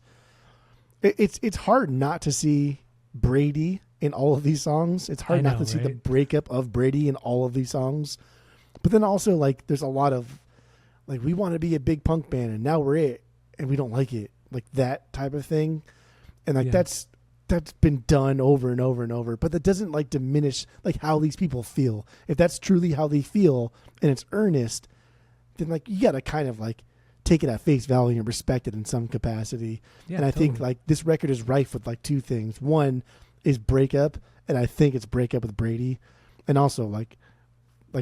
it's hard not to see Brady in all of these songs. It's hard not to see the breakup of Brady in all of these songs. But then also like there's a lot of like we want to be a big punk band and now we're it and we don't like it. Like that type of thing. And like that's been done over and over and over, but that doesn't like diminish like how these people feel. If that's truly how they feel and it's earnest, then like you got to kind of like take it at face value and respect it in some capacity. Yeah, and I think like this record is rife with like 2 things. One is breakup, and I think it's breakup with Brady, and also like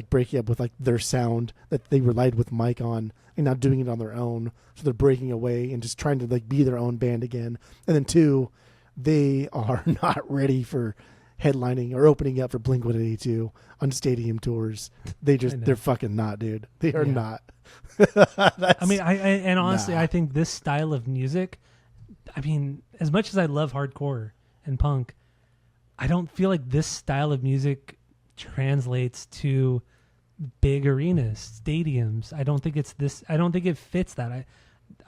breaking up with like their sound that they relied with Mike on and not doing it on their own. So they're breaking away and just trying to like be their own band again. And then 2, they are not ready for headlining or opening up for Blink-182 on stadium tours. They're fucking not, dude. They are not. I mean, and honestly, I think this style of music, I mean, as much as I love hardcore and punk, I don't feel like this style of music translates to big arenas, stadiums. I don't think it fits that.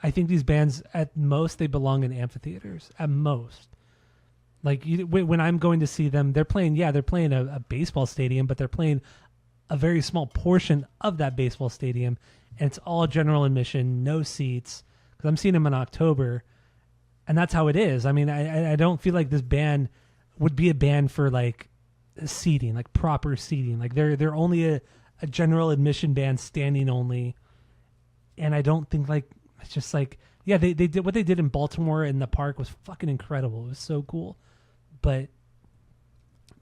I think these bands, at most, they belong in amphitheaters. At most. Like when I'm going to see them, they're playing a baseball stadium, but they're playing a very small portion of that baseball stadium, and it's all general admission, no seats. Because I'm seeing them in October, and that's how it is. I mean, I don't feel like this band would be a band for like seating, like proper seating. Like they're only a general admission band, standing only, and I don't think like it's just like they did what they did in Baltimore in the park was fucking incredible. It was so cool. But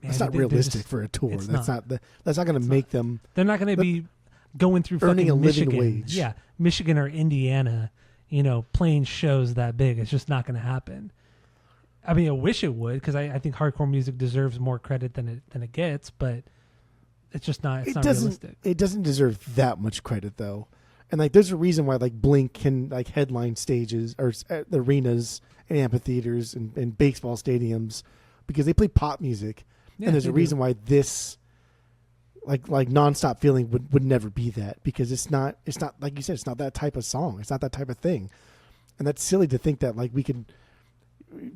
man, it's not realistic for a tour. That's not going to make them. They're not going to be going through earning fucking a Michigan, living wage. Yeah, Michigan or Indiana, playing shows that big. It's just not going to happen. I mean, I wish it would because I think hardcore music deserves more credit than it gets, but it's just not. It's not realistic. It doesn't deserve that much credit though, and like there's a reason why like Blink can like headline stages or arenas and amphitheaters and baseball stadiums. Because they play pop music, and there's a reason why this, like nonstop feeling would never be that, because it's not like you said, it's not that type of song, it's not that type of thing, and that's silly to think that like we could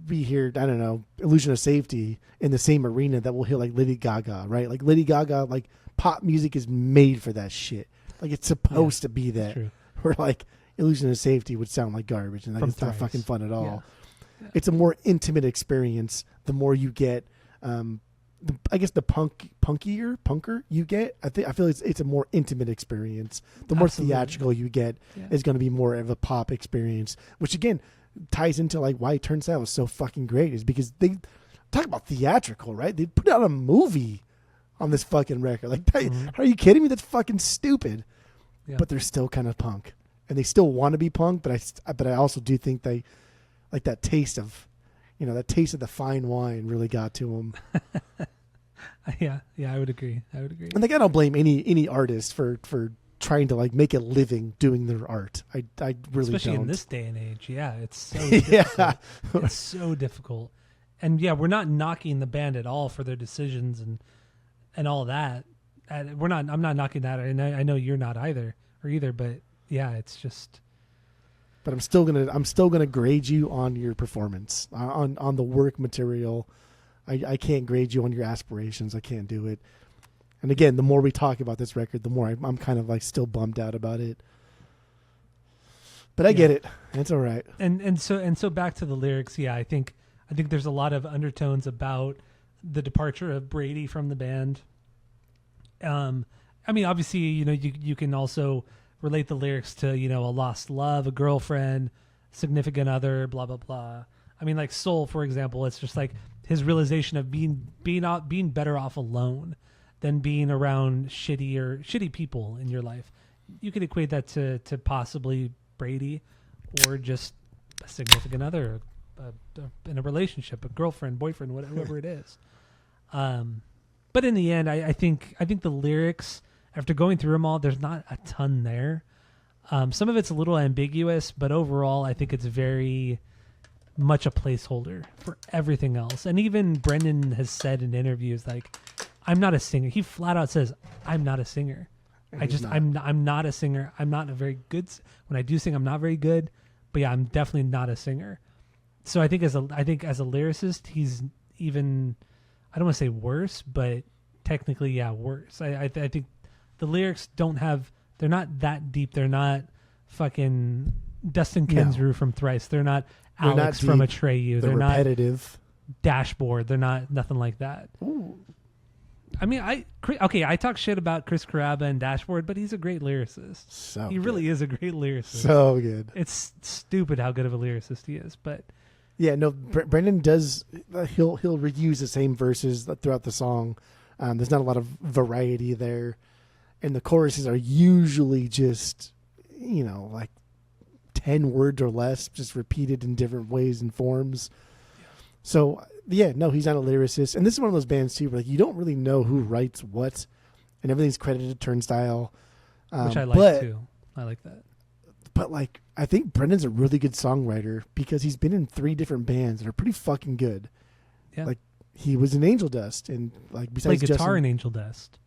be here, I don't know, Illusion of Safety in the same arena that we'll hear like Lady Gaga, right? Like Lady Gaga, like pop music is made for that shit, like it's supposed to be that. Where like Illusion of Safety would sound like garbage, and like, it's not fucking fun at all. Yeah. It's a more intimate experience. The more you get, I guess the punker you get. I feel it's a more intimate experience. The more theatrical you get is going to be more of a pop experience, which again ties into like why Turnstile was so fucking great, is because they talk about theatrical, right? They put out a movie on this fucking record. Like, are you kidding me? That's fucking stupid. Yeah. But they're still kind of punk, and they still want to be punk. But I also do think they. Like that taste of the fine wine really got to them. Yeah, I would agree. And like I don't blame any artist for trying to like make a living doing their art. I really especially don't. In this day and age. Yeah, it's so difficult. It's so difficult. And yeah, we're not knocking the band at all for their decisions and all that. I'm not knocking that, and I know you're not either. But yeah, it's just. But I'm still gonna grade you on your performance, on the work material. I can't grade you on your aspirations. I can't do it. And again, the more we talk about this record, the more I'm kind of like still bummed out about it. But I get it. It's all right. And so back to the lyrics. Yeah, I think there's a lot of undertones about the departure of Brady from the band. I mean, obviously, you can also relate the lyrics to, a lost love, a girlfriend, significant other, blah, blah, blah. I mean, like Soul, for example, it's just like his realization of being better off alone than being around shitty people in your life. You could equate that to possibly Brady or just a significant other in a relationship, a girlfriend, boyfriend, whatever it is. But in the end, I think the lyrics, after going through them all, there's not a ton there. Some of it's a little ambiguous, but overall, I think it's very much a placeholder for everything else. And even Brendan has said in interviews, like, I'm not a singer. He flat out says, I'm not a singer. I'm not a singer. I'm not a very good. When I do sing, I'm not very good. But yeah, I'm definitely not a singer. So I think as a lyricist, he's even, I don't want to say worse, but technically, yeah, worse. I think the lyrics they're not that deep. They're not fucking Dustin Kensrue from Thrice. They're not Alex from Atreyu. They're repetitive. Not Dashboard. They're not nothing like that. Ooh. I mean, I talk shit about Chris Carrabba and Dashboard, but he's a great lyricist. He really is a great lyricist. So good. It's stupid how good of a lyricist he is, but yeah, no, Brendan does. He'll reuse the same verses throughout the song. There's not a lot of variety there, and the choruses are usually just like 10 words or less, just repeated in different ways and forms. Yeah. So yeah, no, he's not a lyricist, and this is one of those bands too where like you don't really know who writes what, and everything's credited to Turnstile, which I like too. I like that. But like, I think Brendan's a really good songwriter because he's been in 3 different bands that are pretty fucking good. Yeah, like he was in Angel Dust, and like besides guitar in Angel Dust,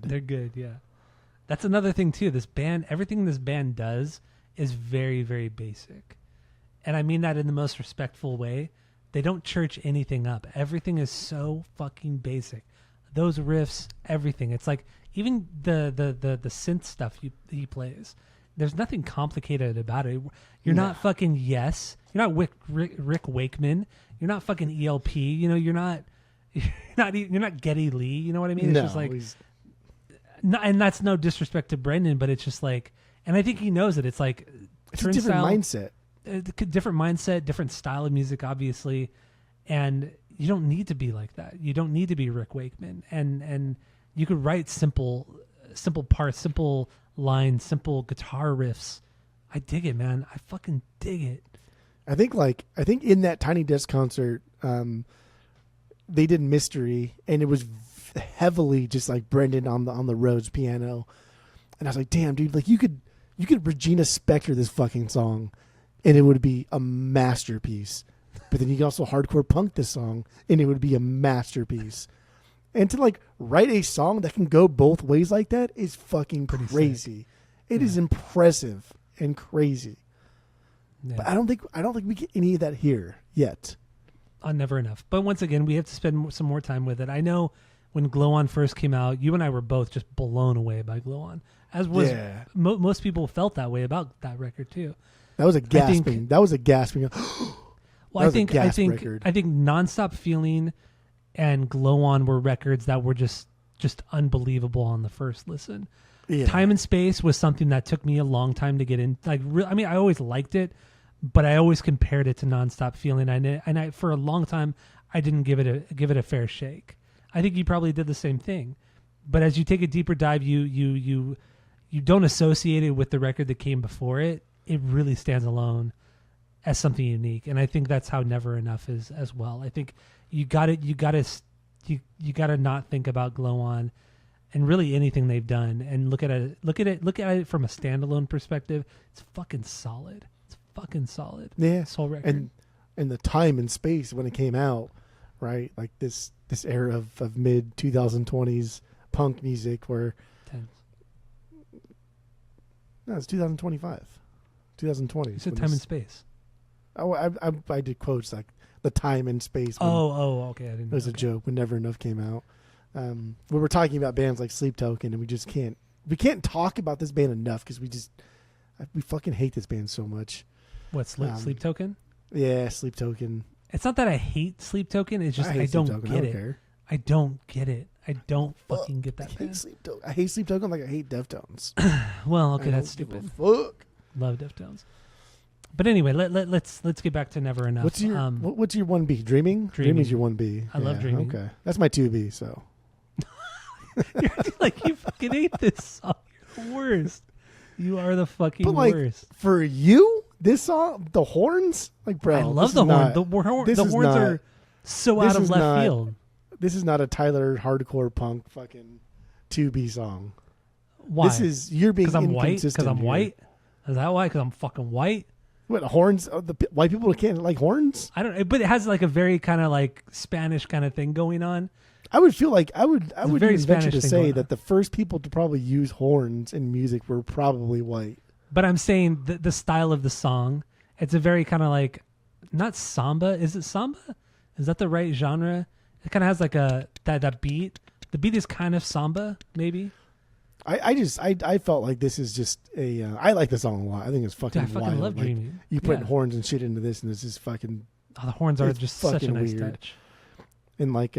They're good, yeah. That's another thing too. This band, everything this band does is very, very basic, and I mean that in the most respectful way. They don't church anything up. Everything is so fucking basic. Those riffs, everything. It's like even the synth stuff he plays. There's nothing complicated about it. You're not fucking Yes. You're not Rick Wakeman. You're not fucking ELP. You're not Geddy Lee. You know what I mean? It's just like, and that's no disrespect to Brendan, but it's just like, and I think he knows it. It's like it's a different mindset. Different mindset, different style of music, obviously, and you don't need to be like that. You don't need to be Rick Wakeman, and you could write simple parts, simple lines, simple guitar riffs. I dig it, man. I fucking dig it. I think in that Tiny Desk concert, they did Mystery, and it was heavily just like Brendan on the Rhodes piano, and I was like, damn, dude, like you could Regina Spektor this fucking song, and it would be a masterpiece. But then you can also hardcore punk this song, and it would be a masterpiece. And to like write a song that can go both ways like that is fucking crazy. It is impressive and crazy. Yeah. But I don't think we get any of that here yet. Never enough. But once again, we have to spend some more time with it. I know when Glow On first came out, you and I were both just blown away by Glow On. As was most people felt that way about that record too. That was a gasping. Well, I think Nonstop Feeling and Glow On were records that were just unbelievable on the first listen. Yeah. Time and Space was something that took me a long time to get in. Like, I always liked it, but I always compared it to Nonstop Feeling. And for a long time, I didn't give it a fair shake. I think you probably did the same thing. But as you take a deeper dive, you don't associate it with the record that came before it. It really stands alone as something unique, and I think that's how Never Enough is as well. I think you got to not think about Glow On and really anything they've done, and look at it from a standalone perspective. It's fucking solid. It's fucking solid. Yeah. Soul record. And the time and space when it came out, right? Like this era of mid 2020s punk music where no, it's 2025. 2020. You said time and space. Oh, I did quotes like the time and space. Okay. I didn't. It was a joke when Never Enough came out. We were talking about bands like Sleep Token, and we can't talk about this band enough because we fucking hate this band so much. What, Sleep Token? Yeah, Sleep Token. It's not that I hate Sleep Token. It's just I don't get it. Care. I don't get it. I don't fucking get that I band. hate Sleep Token like I hate Deftones. Well, okay, that's stupid. Fuck. Love Deftones. But anyway, let's get back to Never Enough. What's your 1B? Dreaming? Dreaming's your 1B. I love Dreaming. Okay. That's my 2B, so. You're acting like you fucking hate this song. You're the worst. You are the fucking worst. For you, this song, the horns? Like, bro. I love the horn. The horns are so out of left field. This is not a Tyler hardcore punk fucking 2B song. Why? You're being I'm inconsistent. Because I'm here. white? Is that why? Because I'm fucking white? What, horns? The white people can't like horns? I don't. But it has like a very kind of like Spanish kind of thing going on. I would feel like I would very even venture to Spanish say that the first people to probably use horns in music were probably white. But I'm saying the style of the song, it's a very kind of like, not samba. Is it samba? Is that the right genre? It kind of has like that beat. The beat is kind of samba, maybe. I felt like this is just a. I like the song a lot. I think it's fucking. Dude, I fucking wild. love like, Dreaming. You putting horns and shit into this, and it's just fucking. Oh, the horns are just such a nice weird. touch. And like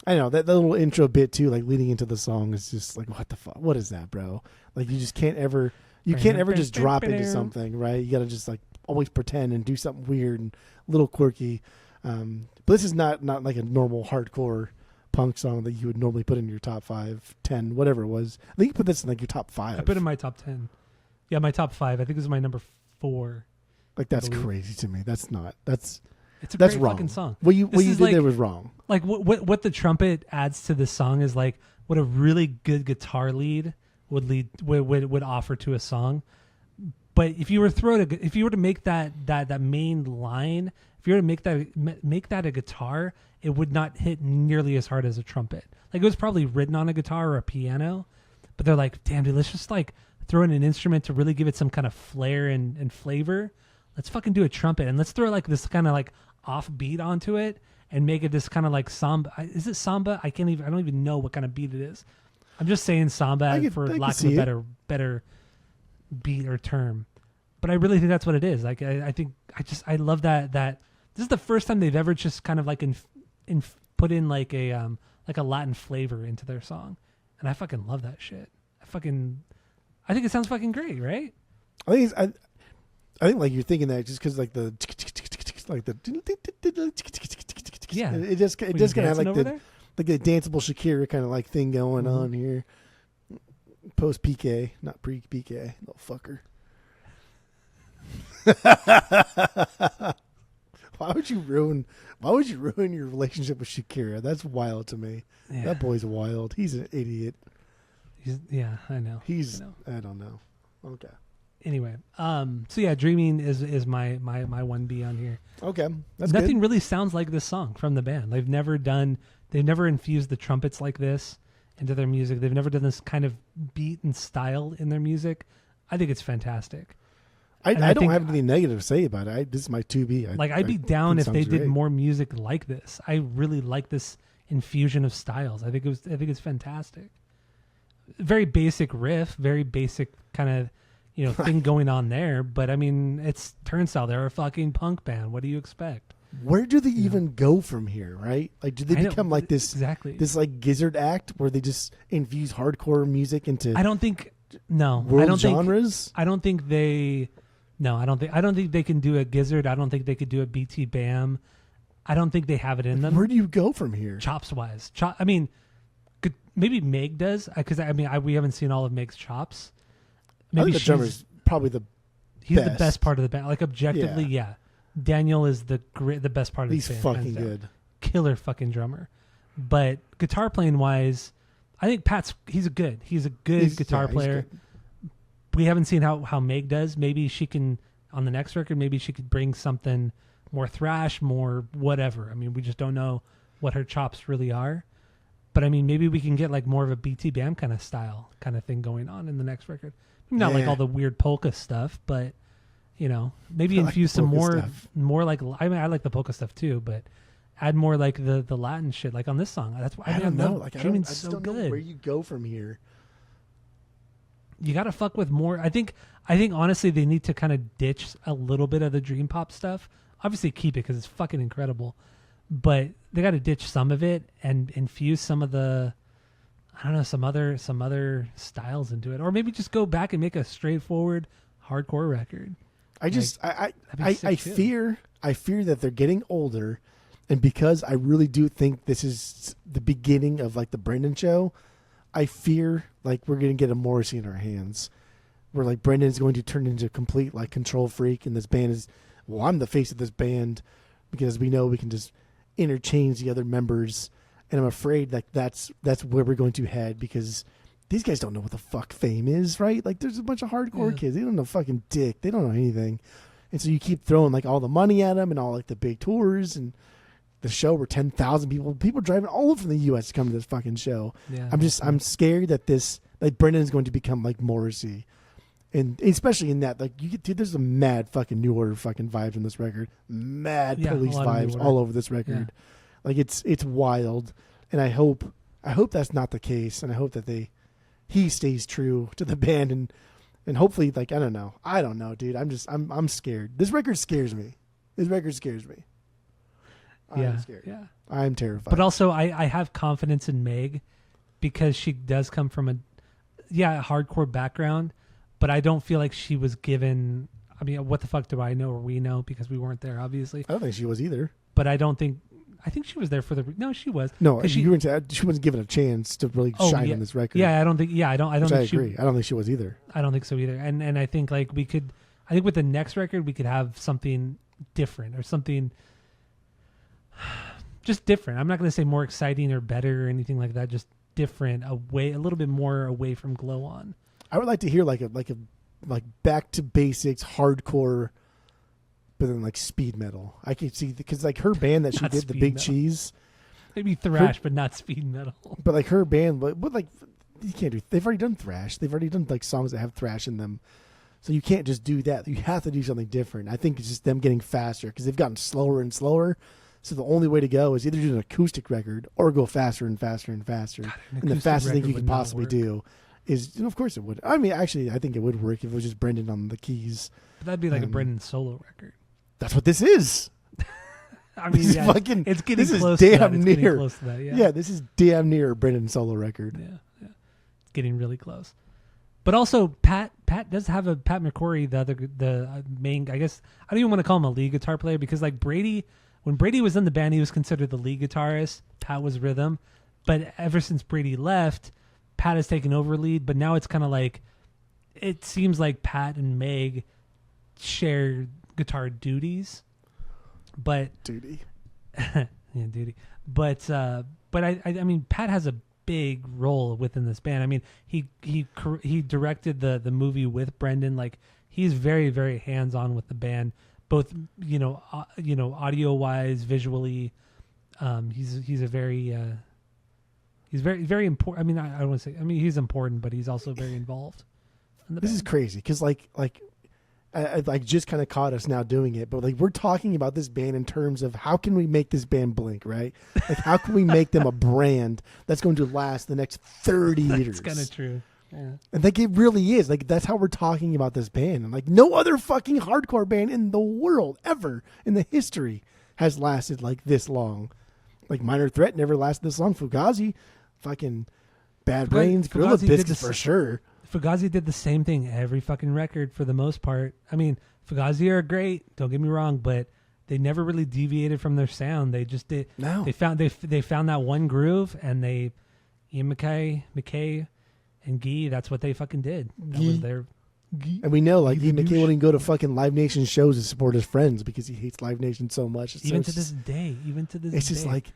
I know that little intro bit too, like leading into the song is just like, what the fuck? What is that, bro? Like you just can't ever. You can't ever just drop into something, right? You got to just like always pretend and do something weird and a little quirky. But this is not like a normal hardcore punk song that you would normally put in your top 5, 10, whatever it was. I think you put this in like your top 5. I put it in my top 10. Yeah, my top 5. I think this is my number 4. Like that's crazy to me. That's not. It's a great wrong. fucking song. What you did like, there was wrong. Like what the trumpet adds to this song is like what a really good guitar lead would offer to a song. But if you were to make that main line, if you were to make that a guitar, it would not hit nearly as hard as a trumpet. Like it was probably written on a guitar or a piano, but they're like, damn dude, let's just like throw in an instrument to really give it some kind of flair and flavor. Let's fucking do a trumpet and let's throw like this kind of like off beat onto it and make it this kind of like samba. Is it samba? I don't even know what kind of beat it is. I'm just saying samba for lack of a better beat or term. But I really think that's what it is. Like I love that this is the first time they've ever just kind of like put in like a Latin flavor into their song. And I fucking love that shit. I think it sounds fucking great, right? I think like you're thinking that just because like the yeah, it just kind of have like the danceable Shakira kind of like thing going on here. Post PK, not pre PK, little fucker. Why would you ruin your relationship with Shakira? That's wild to me. Yeah. That boy's wild. He's an idiot. I know. I don't know. Okay. Anyway, so yeah, Dreaming is my 1B on here. Okay. That's Nothing good. really sounds like this song from the band. They've never infused the trumpets like this into their music. They've never done this kind of beat and style in their music. I think it's fantastic. I don't have anything negative to say about it. This is my 2B. I'd be down if they did great. more music like this. I really like this infusion of styles. I think it's fantastic. Very basic riff, very basic kind of thing going on there. But I mean, it's Turnstile. They're a fucking punk band. What do you expect? Where do they even go from here? Right? Like, do they become like this? Exactly. This like gizzard act where they just infuse hardcore music into? I don't think. No, world genres. I don't think they. No, I don't think they can do a gizzard. I don't think they could do a BT Bam. I don't think they have it in them. Where do you go from here? Chops wise, I mean, maybe Meg does because we haven't seen all of Meg's chops. Maybe I think the drummer's probably he's the best part of the band. Like objectively, yeah. Daniel is the best part of the band. He's fucking good. Killer fucking drummer. But guitar playing wise, I think he's a good guitar player. We haven't seen how Meg does. Maybe she can. on the next record, maybe she could bring something more thrash, more whatever. I mean, we just don't know what her chops really are. But I mean, maybe we can get like more of a BT Bam kind of style kind of thing going on in the next record. Not like all the weird polka stuff, but you know, maybe infuse some more like, I mean, I like the polka stuff too, but add more like the Latin shit, like on this song. That's why I don't know. Like, I so just don't good. know where you go from here. You got to fuck with more. I think honestly they need to kind of ditch a little bit of the dream pop stuff. Obviously keep it because it's fucking incredible, but they got to ditch some of it and infuse some of the, I don't know, some other styles into it, or maybe just go back and make a straightforward hardcore record. I fear that they're getting older, and because I really do think this is the beginning of like the Brendan show, I fear like we're gonna get a Morrissey in our hands, where like Brendan is going to turn into a complete like control freak, and this band is, well, I'm the face of this band because we know we can just interchange the other members, and I'm afraid like that's where we're going to head, because these guys don't know what the fuck fame is, right? Like there's a bunch of hardcore kids, they don't know fucking dick, they don't know anything, and so you keep throwing like all the money at them and all like the big tours and the show where 10,000 people driving all over from the U.S. to come to this fucking show. Yeah, I'm scared that this like Brendan is going to become like Morrissey. And especially in that, like, dude, there's a mad fucking New Order fucking vibes on this record. Mad Police vibes all over this record. Yeah. Like, it's wild. And I hope that's not the case. And I hope that he stays true to the band. And hopefully, like, I don't know, dude. I'm scared. This record scares me. I'm scared. Yeah. I'm terrified. But also, I have confidence in Meg because she does come from a hardcore background. But I don't feel like she was given. I mean, what the fuck do I know, or we know, because we weren't there, obviously. I don't think she was either. But I think she was there for the. No, she was. No, she wasn't given a chance to really shine on this record. Yeah, I don't think. Yeah, I don't. I agree. I don't think she was either. I don't think so either. And I think like we could. I think with the next record we could have something different or something. Just different. I'm not going to say more exciting or better or anything like that. Just different, a little bit more away from Glow On. I would like to hear like back to basics hardcore, but then like speed metal. I could see because like her band that she did, the Big metal. Cheese, maybe thrash, but not speed metal. But like her band, but like you can't do. They've already done thrash. They've already done like songs that have thrash in them. So you can't just do that. You have to do something different. I think it's just them getting faster because they've gotten slower and slower. So the only way to go is either do an acoustic record or go faster and faster and faster. God, and the fastest thing you could possibly do is, of course it would. I mean, actually, I think it would work if it was just Brendan on the keys. But that'd be like a Brendan solo record. That's what this is. I mean, it's getting close to that. It's near. Close to that, yeah, this is damn near a Brendan solo record. Yeah. It's getting really close. But also, Pat does have a Pat McCrory, the main. I guess I don't even want to call him a lead guitar player because like Brady, when Brady was in the band, he was considered the lead guitarist. Pat was rhythm, but ever since Brady left, Pat has taken over lead. But now it's kind of like it seems like Pat and Meg share guitar duties. But duty, yeah, duty. But I mean, Pat has a big role within this band. I mean, he directed the movie with Brendan. Like he's very, very hands on with the band, both audio wise, visually. He's very important. I mean, I don't want to say. I mean, he's important, but he's also very involved. This is crazy because I just kind of caught us now doing it, but like we're talking about this band in terms of how can we make this band blink, right? Like how can we make them a brand that's going to last the next 30 years? It's kind of true. Yeah. And like it really is. Like that's how we're talking about this band. And like no other fucking hardcore band in the world ever in the history has lasted like this long. Like Minor Threat never lasted this long. Fugazi, fucking Bad Brains, Gorilla Biscuits for sure. Fugazi did the same thing every fucking record for the most part. I mean, Fugazi are great, don't get me wrong, but they never really deviated from their sound. They just did. No. They found that one groove, and Ian MacKaye, and Guy. That's what they fucking did. That was their. And we know, like, Ian MacKaye wouldn't go to fucking Live Nation shows to support his friends because he hates Live Nation so much. Even to this day. It's just like,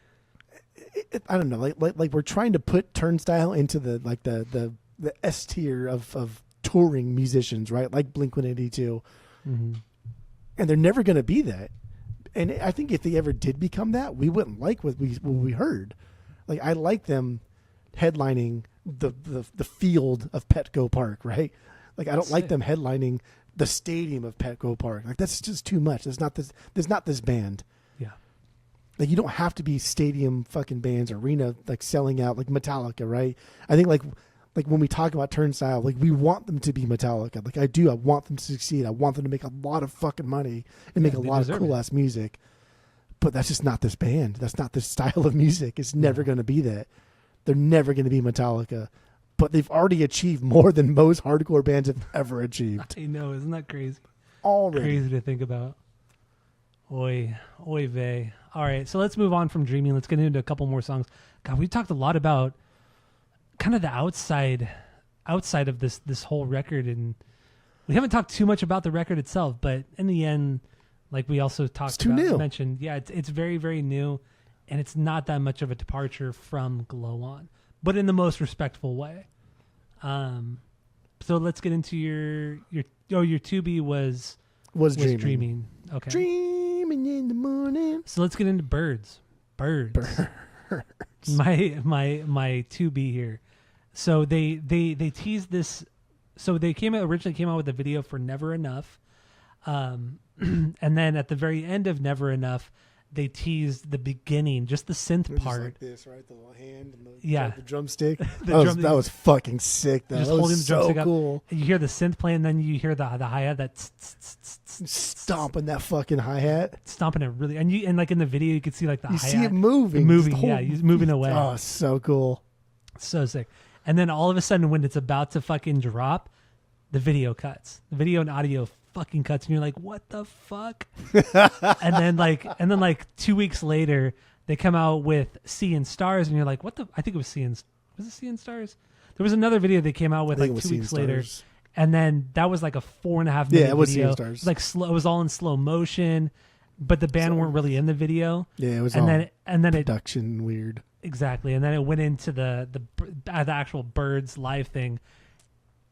I don't know, like we're trying to put Turnstile into the S tier of touring musicians, right? Like Blink-182. Mm-hmm. and they're never going to be that. And I think if they ever did become that, we wouldn't like what we heard. Like, I like them headlining the field of Petco Park, right? Like, I don't like them headlining the stadium of Petco Park. Like, that's just too much. There's not this band. Yeah. Like, you don't have to be stadium fucking bands, arena, like, selling out, like Metallica, right? I think, like when we talk about Turnstile, like, we want them to be Metallica. Like, I do. I want them to succeed. I want them to make a lot of fucking money and make a lot of cool-ass music. But that's just not this band. That's not this style of music. It's never going to be that. They're never going to be Metallica. But they've already achieved more than most hardcore bands have ever achieved. I know. Isn't that crazy? Already. Crazy to think about. Oy vey. All right, so let's move on from Dreaming. Let's get into a couple more songs. God, we talked a lot about kind of the outside of this whole record, and we haven't talked too much about the record itself. But in the end, like we also talked about, mentioned, it's very, very new, and it's not that much of a departure from Glow On, but in the most respectful way. So let's get into your 2B was Dreaming. Okay. Dreaming in the morning. So let's get into Birds. My 2B here. So they teased this. So they originally came out with a video for Never Enough. And then at the very end of Never Enough, they teased the beginning, just the synth part. Like this, right? The little hand and the drumstick. That was fucking sick, though. Just that holding was the drumstick so cool. Up. You hear the synth play, and then you hear the hi-hat that stomping that fucking hi-hat. Stomping it really. And like in the video, you can see like the hi-hat. You see it moving. He's moving away. Oh, so cool. So sick. And then all of a sudden, when it's about to fucking drop, the video cuts. The video and audio fucking cuts, and you're like, what the fuck? and then like 2 weeks later, they come out with Seeing Stars, and you're like, what the? I think it was Seeing Stars? There was another video they came out with like 2 weeks later, and then that was like a 4.5 minute video. Yeah, it was Seeing Stars. Like it was all in slow motion, but the band weren't really in the video. Yeah, it was. And then production weird. Exactly, and then it went into the actual Birds live thing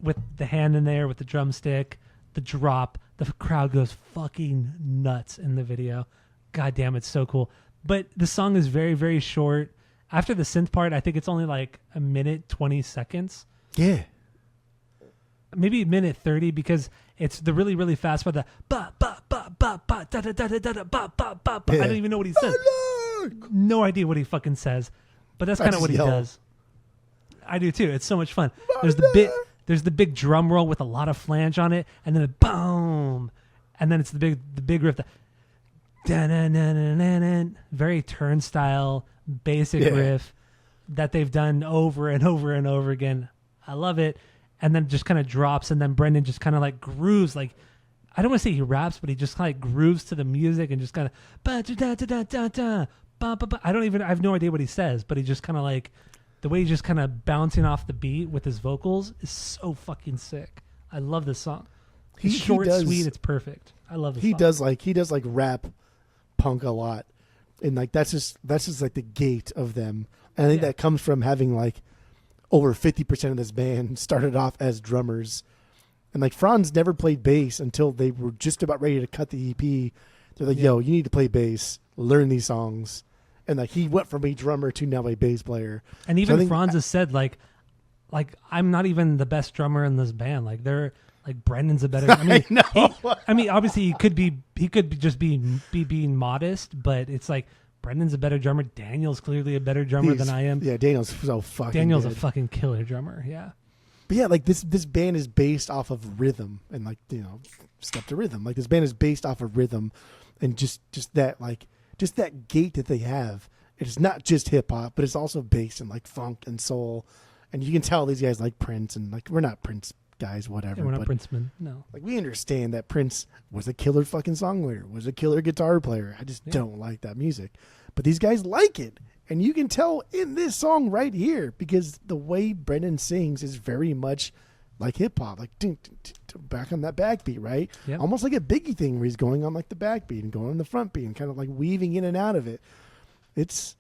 with the hand in there with the drumstick, the drop. The crowd goes fucking nuts in the video. God damn, it's so cool. But the song is very, very short. After the synth part, I think it's only like a minute 20 seconds. Yeah, maybe a minute 30 because it's the really, really fast part. The ba ba ba ba ba da da da da da ba ba ba. I don't even know what he says. No idea what he fucking says, but that's kind of what he does. I do too. It's so much fun. There's the big drum roll with a lot of flange on it, and then a boom, and then it's the big riff. Very Turnstile basic riff that they've done over and over and over again. I love it. And then it just kind of drops, and then Brendan just kind of like grooves, like I don't want to say he raps, but he just kind of like grooves to the music and just kind of I have no idea what he says, but he just kind of like the way he's just kind of bouncing off the beat with his vocals is so fucking sick. I love this song. It's short, sweet, it's perfect. I love this song. He does like rap punk a lot. And like that's just like the gate of them. And I think that comes from having like over 50% of this band started off as drummers. And like Franz never played bass until they were just about ready to cut the EP. They're like, yo, you need to play bass, learn these songs. And like he went from a drummer to now a bass player. And even Franz has said like I'm not even the best drummer in this band. Like they're like Brendan's a better. I mean, obviously he could just be being modest, but it's like Brendan's a better drummer. Daniel's clearly a better drummer than I am. Yeah, Daniel's so fucking. Daniel's good. A fucking killer drummer. Yeah. But yeah, like this band is based off of rhythm and like step to rhythm. Like this band is based off of rhythm, and just that gate that they have. It's not just hip hop, but it's also based in like funk and soul, and you can tell these guys like Prince, and like we're not Prince guys, whatever. Yeah, we're not Princemen, no. Like we understand that Prince was a killer fucking songwriter, was a killer guitar player. I just don't like that music, but these guys like it, and you can tell in this song right here because the way Brendan sings is very much like hip hop, like back on that backbeat, right? Yep. Almost like a Biggie thing where he's going on like the backbeat and going on the front beat and kind of like weaving in and out of it. It's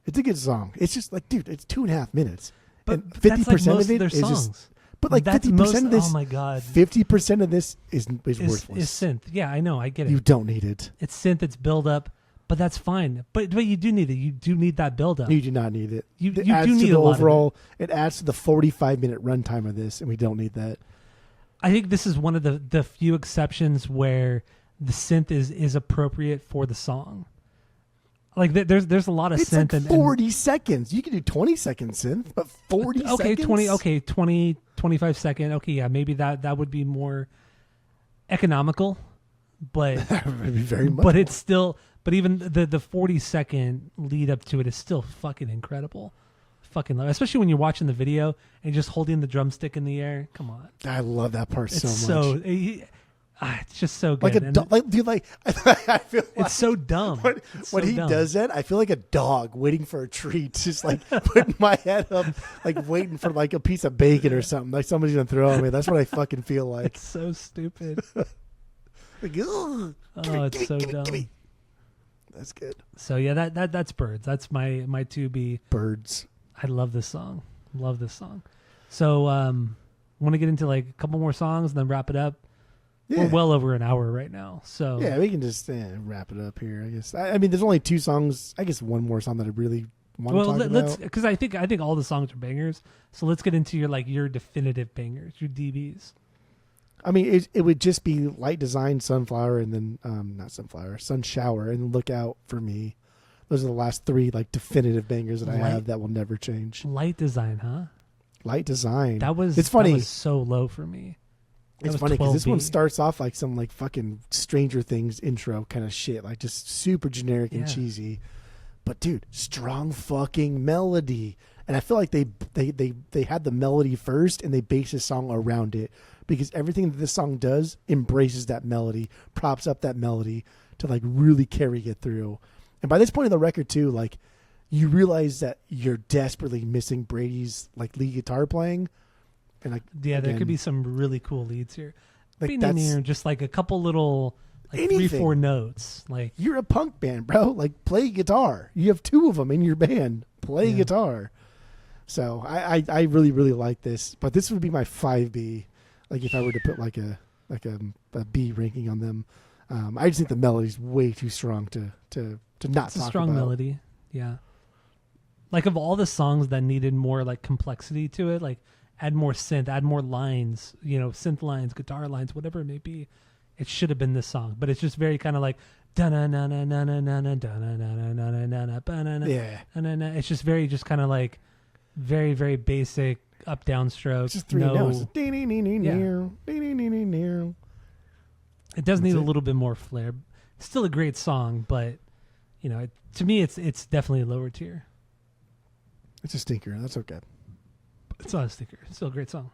a good song. It's just like, dude, it's 2.5 minutes, but and 50% of it is songs. just. But like That's 50% of this, oh my god, 50% of this is worthless. is synth. Yeah, I know, I get it. You don't need it. It's synth. It's build up, but that's fine. But you do need it. You do need that build up. You do not need it. You It do adds to need the a lot overall. It adds to the 45-minute runtime of this, and we don't need that. I think this is one of the few exceptions where the synth is appropriate for the song. Like there's a lot of It's synth like 40 seconds. You can do 20-second synth, but 40 okay, seconds? 20, 25 second. Okay, yeah, maybe that would be more economical, but That would be very much but more. it's still but even the 40-second lead up to it is still fucking incredible. Fucking love, especially when you're watching the video and just holding the drumstick in the air. Come on. I love that part It's so much. it's just so good. Like And dude, like I feel like it's so dumb. when It's so he dumb. does that, I feel like a dog waiting for a treat, just like putting my head up, like waiting for like a piece of bacon or something. Like somebody's gonna throw at me. That's what I fucking feel like. It's so stupid. Like, ugh, Oh, it's so dumb. That's good. So yeah, that's Birds. That's my 2B. Birds. I love this song. Love this song. So want to get into like a couple more songs and then wrap it up. Yeah. We're well over an hour right now. So Yeah, we can just wrap it up here. I guess. I mean, there's only 2 songs. I guess one more song that I really want to talk let's about. because I think all the songs are bangers. So let's get into your definitive bangers, your DBs. I mean, it would just be Light Design, Sunflower, and then not Sunflower, Sun Shower, and Look Out for Me. Those are the last 3 like definitive bangers that I have that will never change. Light Design, huh? Light Design. It's funny. That was so low for me. It's funny because this one starts off like some like fucking Stranger Things intro kind of shit, like just super generic and cheesy. But dude, strong fucking melody, and I feel like they had the melody first and they based the song around it because everything that this song does embraces that melody, props up that melody to like really carry it through. And by this point in the record too, like you realize that you're desperately missing Brady's like lead guitar playing. And like there could be some really cool leads here. Like just like a couple little like anything. 3-4 notes. Like you're a punk band, bro. Like play guitar. You have 2 of them in your band. Play guitar. So I really really like this. But this would be my 5B. Like if I were to put like a B ranking on them. I just think the melody's way too strong to not it's talk about. a strong melody. Yeah. Like of all the songs that needed more like complexity to it, like add more synth, add more lines, synth lines, guitar lines, whatever it may be. It should have been this song, but it's just very kind of like it's just very just kind of like very very basic up down strokes. Just 3 notes. It does need a little bit more flair. Still a great song, but to me it's definitely a lower tier. It's a stinker. That's okay. It's not a stinker. It's still a great song.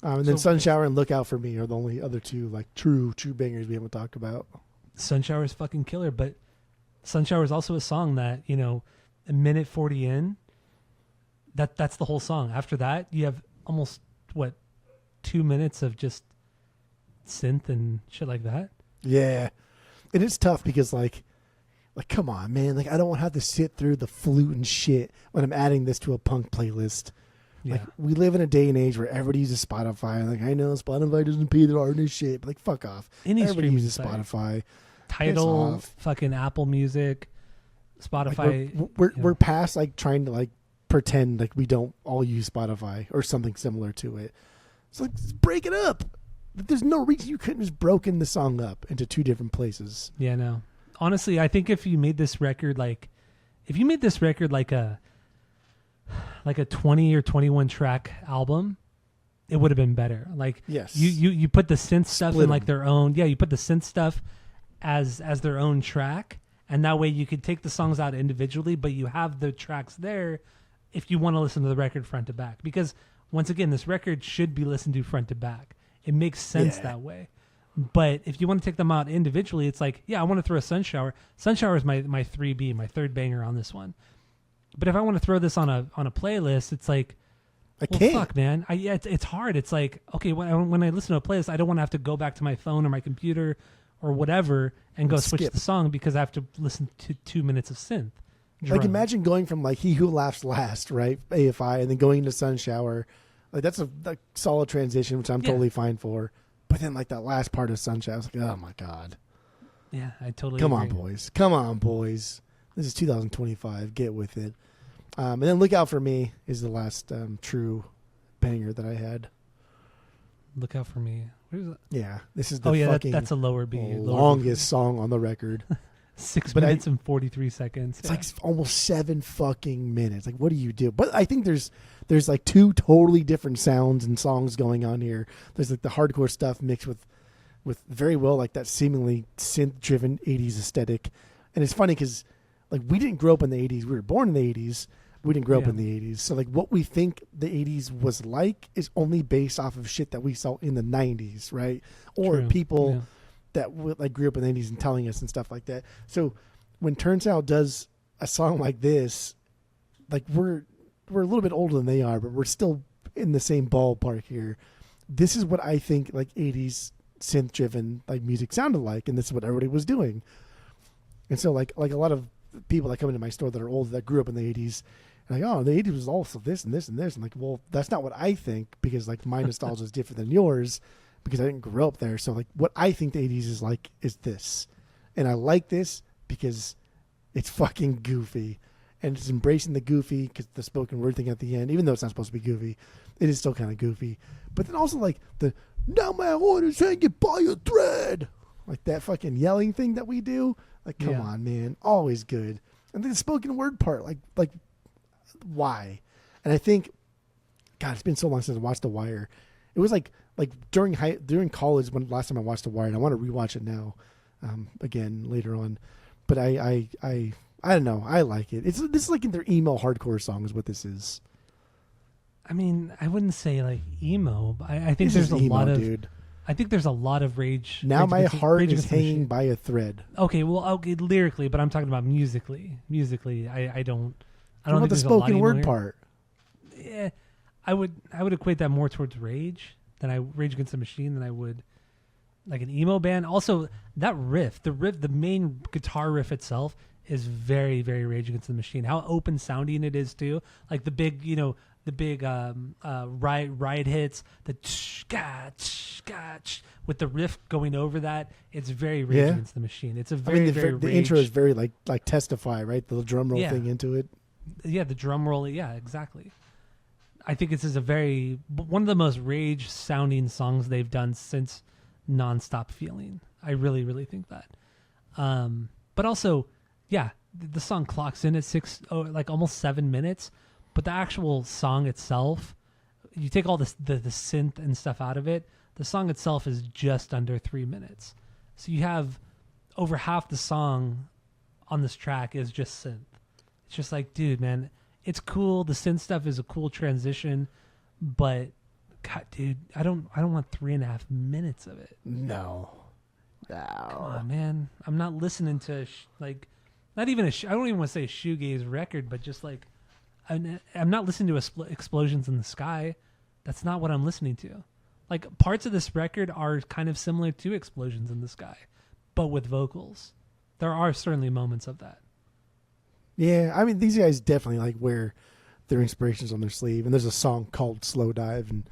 And then Sun Shower and Look Out for Me are the only other 2 like true bangers we haven't talked about. Sun Shower is fucking killer, but Sun Shower is also a song that, a minute 40 in, that's the whole song. After that, you have almost 2 minutes of just synth and shit like that. Yeah. And it's tough because like come on, man. Like I don't want to have to sit through the flute and shit when I'm adding this to a punk playlist. Like we live in a day and age where everybody uses Spotify. Like I know Spotify doesn't pay their artist shit, but like fuck off. Everybody uses Spotify. Tidal, fucking Apple Music, Spotify. Like we're past like trying to like pretend like we don't all use Spotify or something similar to it. So like just break it up. Like, there's no reason you couldn't just broken the song up into 2 different places. Yeah, no. Honestly, I think if you made this record like a 20 or 21 track album, it would have been better. Like yes. you put the synth stuff Split in like them. their own. Yeah, you put the synth stuff as their own track, and that way you could take the songs out individually, but you have the tracks there if you want to listen to the record front to back. Because once again, this record should be listened to front to back. It makes sense that way. But if you want to take them out individually, it's like, yeah, I want to throw a Sun Shower. Sun Shower is my 3B, my 3rd banger on this one. But if I want to throw this on a playlist, it's like, fuck, man. It's hard. It's like, okay, when I listen to a playlist, I don't want to have to go back to my phone or my computer or whatever and go switch the song because I have to listen to 2 minutes of synth. Like imagine going from like He Who Laughs Last, right, AFI, and then going into Sun Shower, Like that's a solid transition, which I'm Yeah. totally fine for. But then like that last part of Sunshine, I was like, oh my God. Yeah, I totally Come agree. on, boys. Come on, boys. This is 2025. Get with it. And then Look Out For Me is the last true banger that I had. Look out for me. Where's that? Yeah, this is the Oh, that's a lower B. longest song on the record. 6 minutes and 43 seconds. It's like almost 7 fucking minutes. Like, what do you do? But I think there's like 2 totally different sounds and songs going on here. There's like the hardcore stuff mixed with very well like that seemingly synth-driven 80s aesthetic. And it's funny because like we didn't grow up in the 80s. We were born in the 80s. We didn't grow up in the 80s. So like what we think the 80s was like is only based off of shit that we saw in the 90s, right? Or True. people that like grew up in the 80s and telling us and stuff like that. So when Turnstile does a song like this, like we're a little bit older than they are, but we're still in the same ballpark here. This is what I think like 80s synth driven like music sounded like, and this is what everybody was doing. And so like a lot of people that come into my store that are older that grew up in the 80s, like, oh, the 80s was also this and this and this. I'm like, well, that's not what I think, because like my nostalgia is different than yours because I didn't grow up there. So like what I think the 80s is like is this. And I like this because it's fucking goofy. And it's embracing the goofy because the spoken word thing at the end, even though it's not supposed to be goofy, it is still kind of goofy. But then also like the, now my orders hanging by a thread. Like that fucking yelling thing that we do. Like, come on, man. Always good. And then the spoken word part, like why? And I think, God, it's been so long since I watched The Wire. It was like during college when last time I watched The Wire, and I want to rewatch it now, again later on. But I don't know. I like it. This is like in their emo hardcore song is what this is. I mean, I wouldn't say like emo, but I think This there's is a emo, lot of. dude. I think there's a lot of rage. Now Rage my Against- heart Rage is Against the hanging Machine. by a thread. Okay, well, okay, lyrically, but I'm talking about musically. Musically, I don't What about think the there's a lot spoken emo word here. part? Yeah, I would equate that more towards Rage Against the Machine than I would like an emo band. Also, that the main guitar riff itself is very, very Rage Against the Machine. How open sounding it is too. Like the big, ride hits, the with the riff going over that. It's very Rage Against the Machine. It's a very, very the Rage. intro is very like Testify, right? The drum roll thing into it. Yeah, the drum roll. Yeah, exactly. I think this is one of the most Rage sounding songs they've done since Nonstop Feeling. I really, really think that. But also, yeah, the song clocks in at almost 7 minutes, but the actual song itself, you take all the synth and stuff out of it, the song itself is just under 3 minutes. So you have over half the song on this track is just synth. It's just like, dude, man, it's cool. The synth stuff is a cool transition, but God, dude, I don't want 3.5 minutes of it. No. Come on, man. I'm not listening to not even I don't even want to say a shoegaze record, but just like I'm not listening to explosions in the sky. That's not what I'm listening to. Like parts of this record are kind of similar to Explosions in the Sky, but with vocals. There are certainly moments of that. Yeah, I mean, these guys definitely like wear their inspirations on their sleeve. And there's a song called Slow Dive, and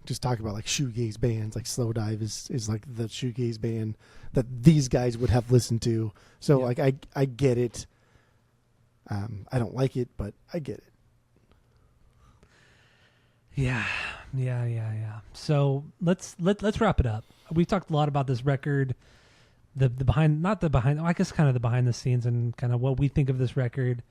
just talk about like shoegaze bands. Like Slow Dive is like the shoegaze band that these guys would have listened to. So like I get it. I don't like it, but I get it. Yeah. So let's wrap it up. We've talked a lot about this record, the behind, I guess kind of the behind the scenes and kind of what we think of this record,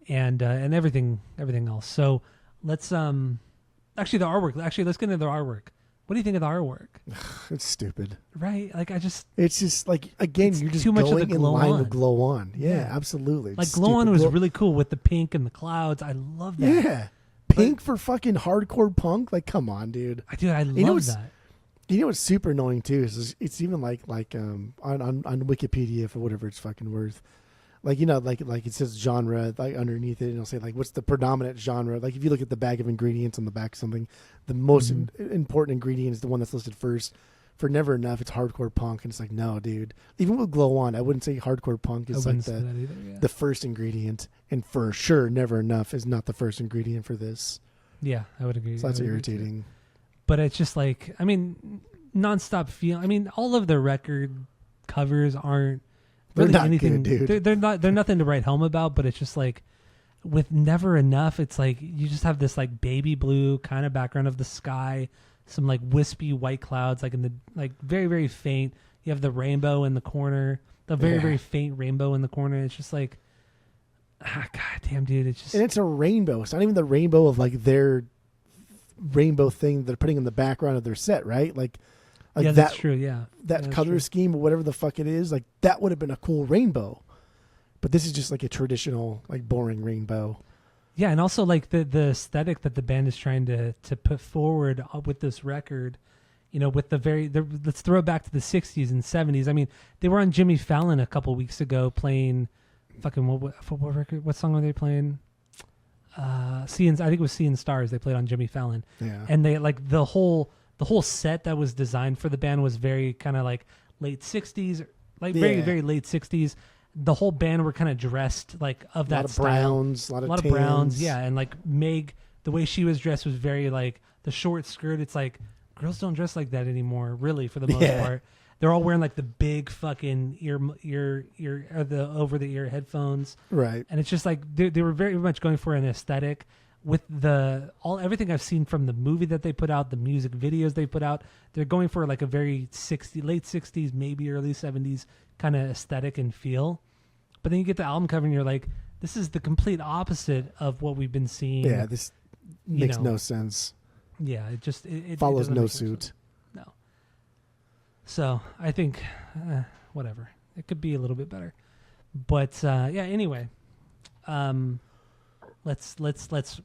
and everything else. So let's actually the artwork. Actually, let's get into the artwork. What do you think of the artwork? It's stupid, right? Like it's just like again, you're just too much of going the in glow line on. with Glow On. Yeah, absolutely. Like It's Glow On stupid. was really cool with the pink and the clouds. I love that. Yeah, pink for fucking hardcore punk. Like, come on, dude. I love that. You know what's super annoying too is it's even like on Wikipedia for whatever it's fucking worth. Like, you know, like it says genre like underneath it, and it'll say like what's the predominant genre. Like if you look at the bag of ingredients on the back of something, the most important ingredient is the one that's listed first. For Never Enough, it's hardcore punk, and it's like, no, dude. Even with Glow On, I wouldn't say hardcore punk is like the first ingredient, and for sure, Never Enough is not the first ingredient for this. Yeah, I would agree. So that's I would agree irritating. too. But it's just like, I mean, nonstop feel. I mean, all of their record covers aren't They're really not anything. good, dude. They're nothing to write home about. But it's just like with Never Enough, it's like you just have this like baby blue kind of background of the sky, some like wispy white clouds, like in the like very very faint. You have the rainbow in the corner, the very very faint rainbow in the corner. It's just like, god damn, dude. It's just And it's a rainbow. It's not even the rainbow of like their rainbow thing they're putting in the background of their set, right? Like yeah, that's true. Yeah, that color scheme or whatever the fuck it is, like that would have been a cool rainbow. But this is just like a traditional, like boring rainbow. Yeah, and also like the aesthetic that the band is trying to put forward with this record, you know, with let's throw it back to the 60s and 70s. I mean, they were on Jimmy Fallon a couple weeks ago playing fucking what record? What song were they playing? I think it was Seeing Stars. They played on Jimmy Fallon. Yeah. And they like the whole set that was designed for the band was very kind of like late 60s, like very very late 60s. The whole band were kind of dressed like of that style. Browns, a lot of browns, yeah, and like Meg, the way she was dressed was very like the short skirt. It's like girls don't dress like that anymore, really, for the most part. They're all wearing like the big fucking the over the ear headphones, right? And it's just like they were very much going for an aesthetic with everything I've seen from the movie that they put out, the music videos they put out. They're going for like a very late 60s, maybe early 70s kind of aesthetic and feel. But then you get the album cover and you're like, this is the complete opposite of what we've been seeing. Yeah, this makes no sense. Yeah, it follows it no suit. suit. No. So I think whatever. It could be a little bit better. But yeah, anyway. Let's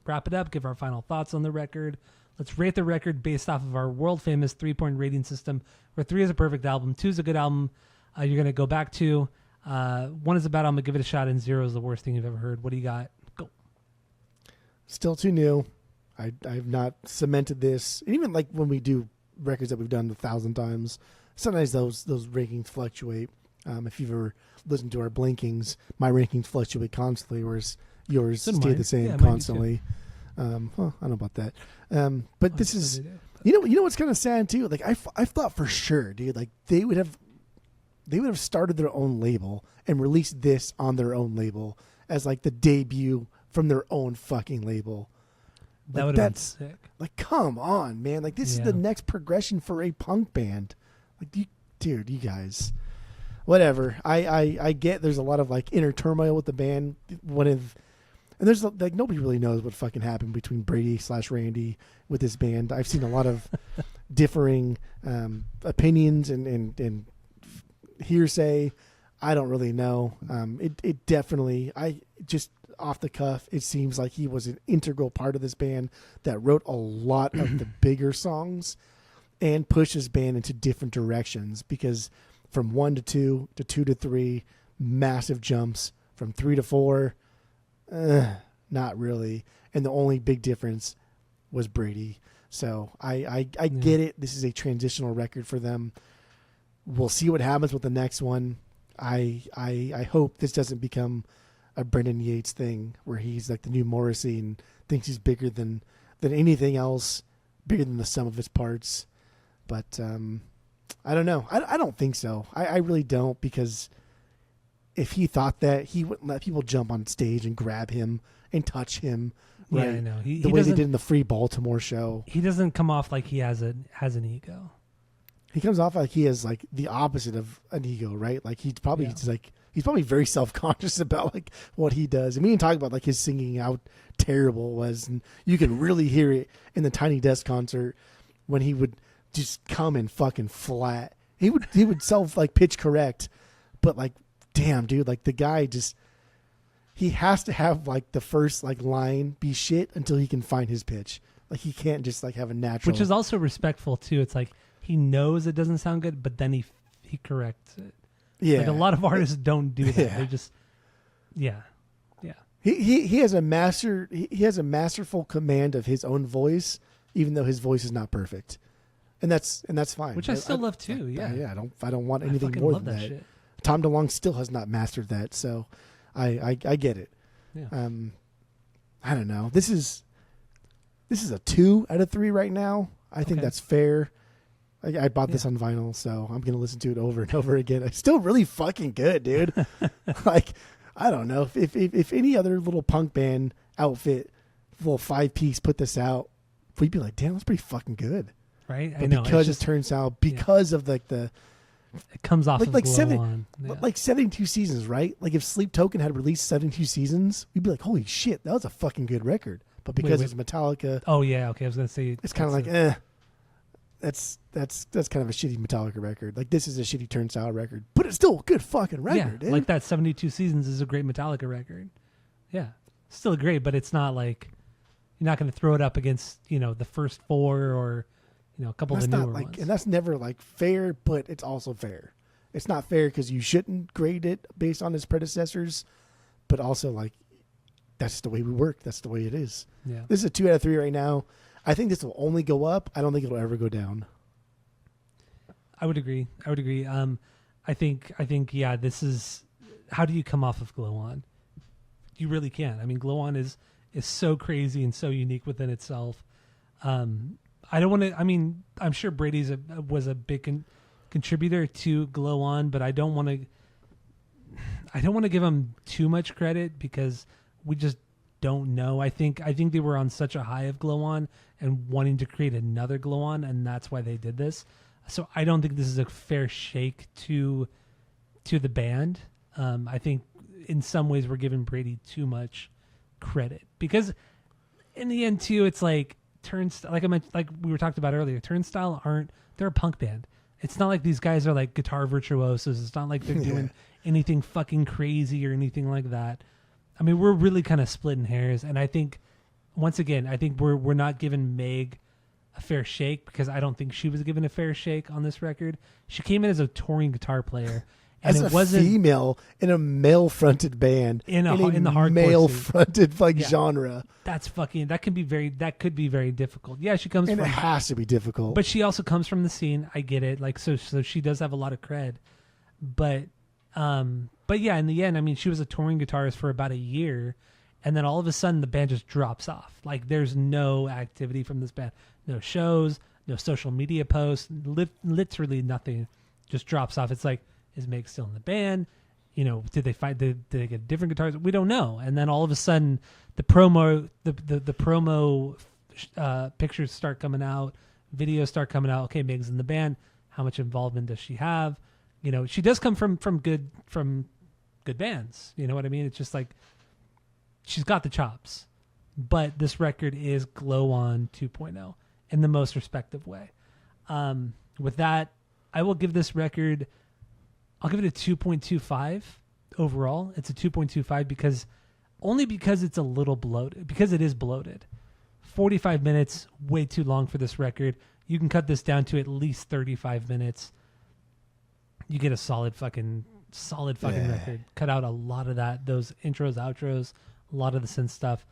wrap it up, give our final thoughts on the record. Let's rate the record based off of our world famous 3-point rating system, where 3 is a perfect album, 2 is a good album. You're going to go back to 1 is a bad album, give it a shot, and 0 is the worst thing you've ever heard. What do you got? Go. Still too new. I've not cemented this. And even like when we do records that we've done 1,000 times, sometimes those rankings fluctuate. If you've ever listened to our blinkings, my rankings fluctuate constantly, whereas yours stay the same constantly. I don't know about that. But this is, you know what's kind of sad too. Like I thought for sure, dude, like they would have started their own label and released this on their own label as like the debut from their own fucking label. That would have been sick. Like, come on, man. Like this is the next progression for a punk band. Like, you guys, whatever. I get there's a lot of like inner turmoil with the band. And there's like nobody really knows what fucking happened between Brady/Randy with this band. I've seen a lot of differing opinions and hearsay. I don't really know. It definitely, just off the cuff, it seems like he was an integral part of this band that wrote a lot of the bigger songs and pushed his band into different directions, because from 1 to 2 to 2 to 3, massive jumps. From 3 to 4, not really. And the only big difference was Brady. So I get it. This is a transitional record for them. We'll see what happens with the next one. I hope this doesn't become a Brendan Yates thing where he's like the new Morrissey and thinks he's bigger than anything else, bigger than the sum of his parts. But I don't know. I don't think so. I really don't, because if he thought that, he wouldn't let people jump on stage and grab him and touch him. Right? Yeah, I know. The way they did in the Free Baltimore show. He doesn't come off like he has an ego. He comes off like he has like the opposite of an ego, right? Like he's probably he's probably very self-conscious about like what he does. And we didn't talk about like his singing, how terrible it was, and you can really hear it in the Tiny Desk concert when he would just come in fucking flat. He would self like pitch correct, but like, damn, dude, like the guy just, he has to have like the first like line be shit until he can find his pitch. Like he can't just like have a natural. Which is also respectful too. It's like he knows it doesn't sound good, but then he corrects it. Yeah, like a lot of artists don't do that. They just, yeah. He has a masterful command of his own voice, even though his voice is not perfect, and that's fine. Which I still love too. I don't want anything more than that. Shit. Tom DeLonge still has not mastered that, so I get it. Yeah. I don't know. This is This is a 2 out of 3 right now. I think that's fair. I bought this on vinyl, so I'm gonna listen to it over and over again. It's still really fucking good, dude. Like, I don't know if any other little punk band outfit, little 5-piece, put this out, we'd be like, damn, that's pretty fucking good, right? But I know because it turns out because of like the it comes off like 72 seasons, right? Like if Sleep Token had released 72 seasons, we'd be like, holy shit, that was a fucking good record. But because it's Metallica, oh yeah, okay, I was gonna say it's kind of like that's kind of a shitty Metallica record. Like this is a shitty Turnstile record, but it's still a good fucking record. Yeah, like that 72 Seasons is a great Metallica record. Yeah, still great, but it's not like you're not going to throw it up against the first 4 or a couple of the newer ones. And that's never like fair, but it's also fair. It's not fair because you shouldn't grade it based on its predecessors, but also like that's the way we work. That's the way it is. Yeah, this is a 2 out of 3 right now. I think this will only go up. I don't think it'll ever go down. I would agree. I think yeah, this is, how do you come off of Glow On? You really can't. I mean, Glow On is so crazy and so unique within itself. I don't want to, I mean, I'm sure Brady's was a big contributor to Glow On, but I don't want to give him too much credit because we just don't know. I think they were on such a high of Glow On and wanting to create another Glow On, and that's why they did this. So I don't think this is a fair shake to the band. I think in some ways we're giving Brady too much credit because in the end too, it's like Turnstile, like I mentioned, like we were talking about earlier, Turnstile they're a punk band. It's not like these guys are like guitar virtuosos. It's not like they're doing anything fucking crazy or anything like that. I mean, we're really kind of splitting hairs, and I think once again, we're not giving Meg a fair shake because I don't think she was given a fair shake on this record. She came in as a touring guitar player, and it wasn't female in a male-fronted band in the hardcore male-fronted genre. That's fucking that could be very difficult. Yeah, she comes and from, it has to be difficult, but she also comes from the scene. I get it, like so she does have a lot of cred, but yeah, in the end, I mean, she was a touring guitarist for about a year, and then all of a sudden the band just drops off. Like there's no activity from this band, no shows, no social media posts, literally nothing. Just drops off. It's like, is Meg still in the band? Did they find? Did they get different guitars? We don't know. And then all of a sudden, the promo pictures start coming out, videos start coming out. Okay, Meg's in the band. How much involvement does she have? She does come from good bands. You know what I mean? It's just like she's got the chops. But this record is Glow On 2.0 in the most respective way. With that, I will give this record, I'll give it a 2.25 overall. It's a 2.25 because it's a little bloated, because it is bloated. 45 minutes, way too long for this record. You can cut this down to at least 35 minutes. You get a solid fucking record. Cut out a lot of that, those intros, outros, a lot of the synth stuff.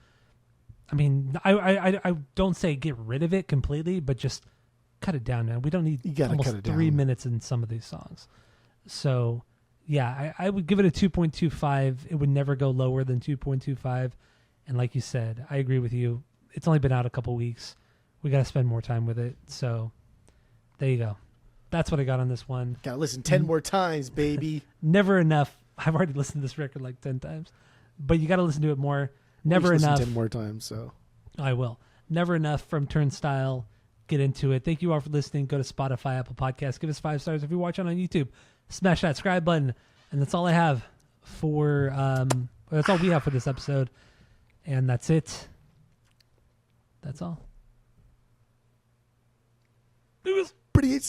I mean, I don't say get rid of it completely, but just cut it down, man. We don't need almost 3 minutes in some of these songs. So, yeah, I would give it a 2.25. It would never go lower than 2.25. And like you said, I agree with you. It's only been out a couple weeks. We got to spend more time with it. So, there you go. That's what I got on this one. Got to listen 10 more times, baby. Never enough. I've already listened to this record like 10 times. But you got to listen to it more. Never enough. 10 more times, so. I will. Never enough from Turnstile. Get into it. Thank you all for listening. Go to Spotify, Apple Podcasts. Give us 5 stars if you're watching on YouTube. Smash that subscribe button. And that's all I have for, that's all we have for this episode. And that's it. That's all. It was pretty.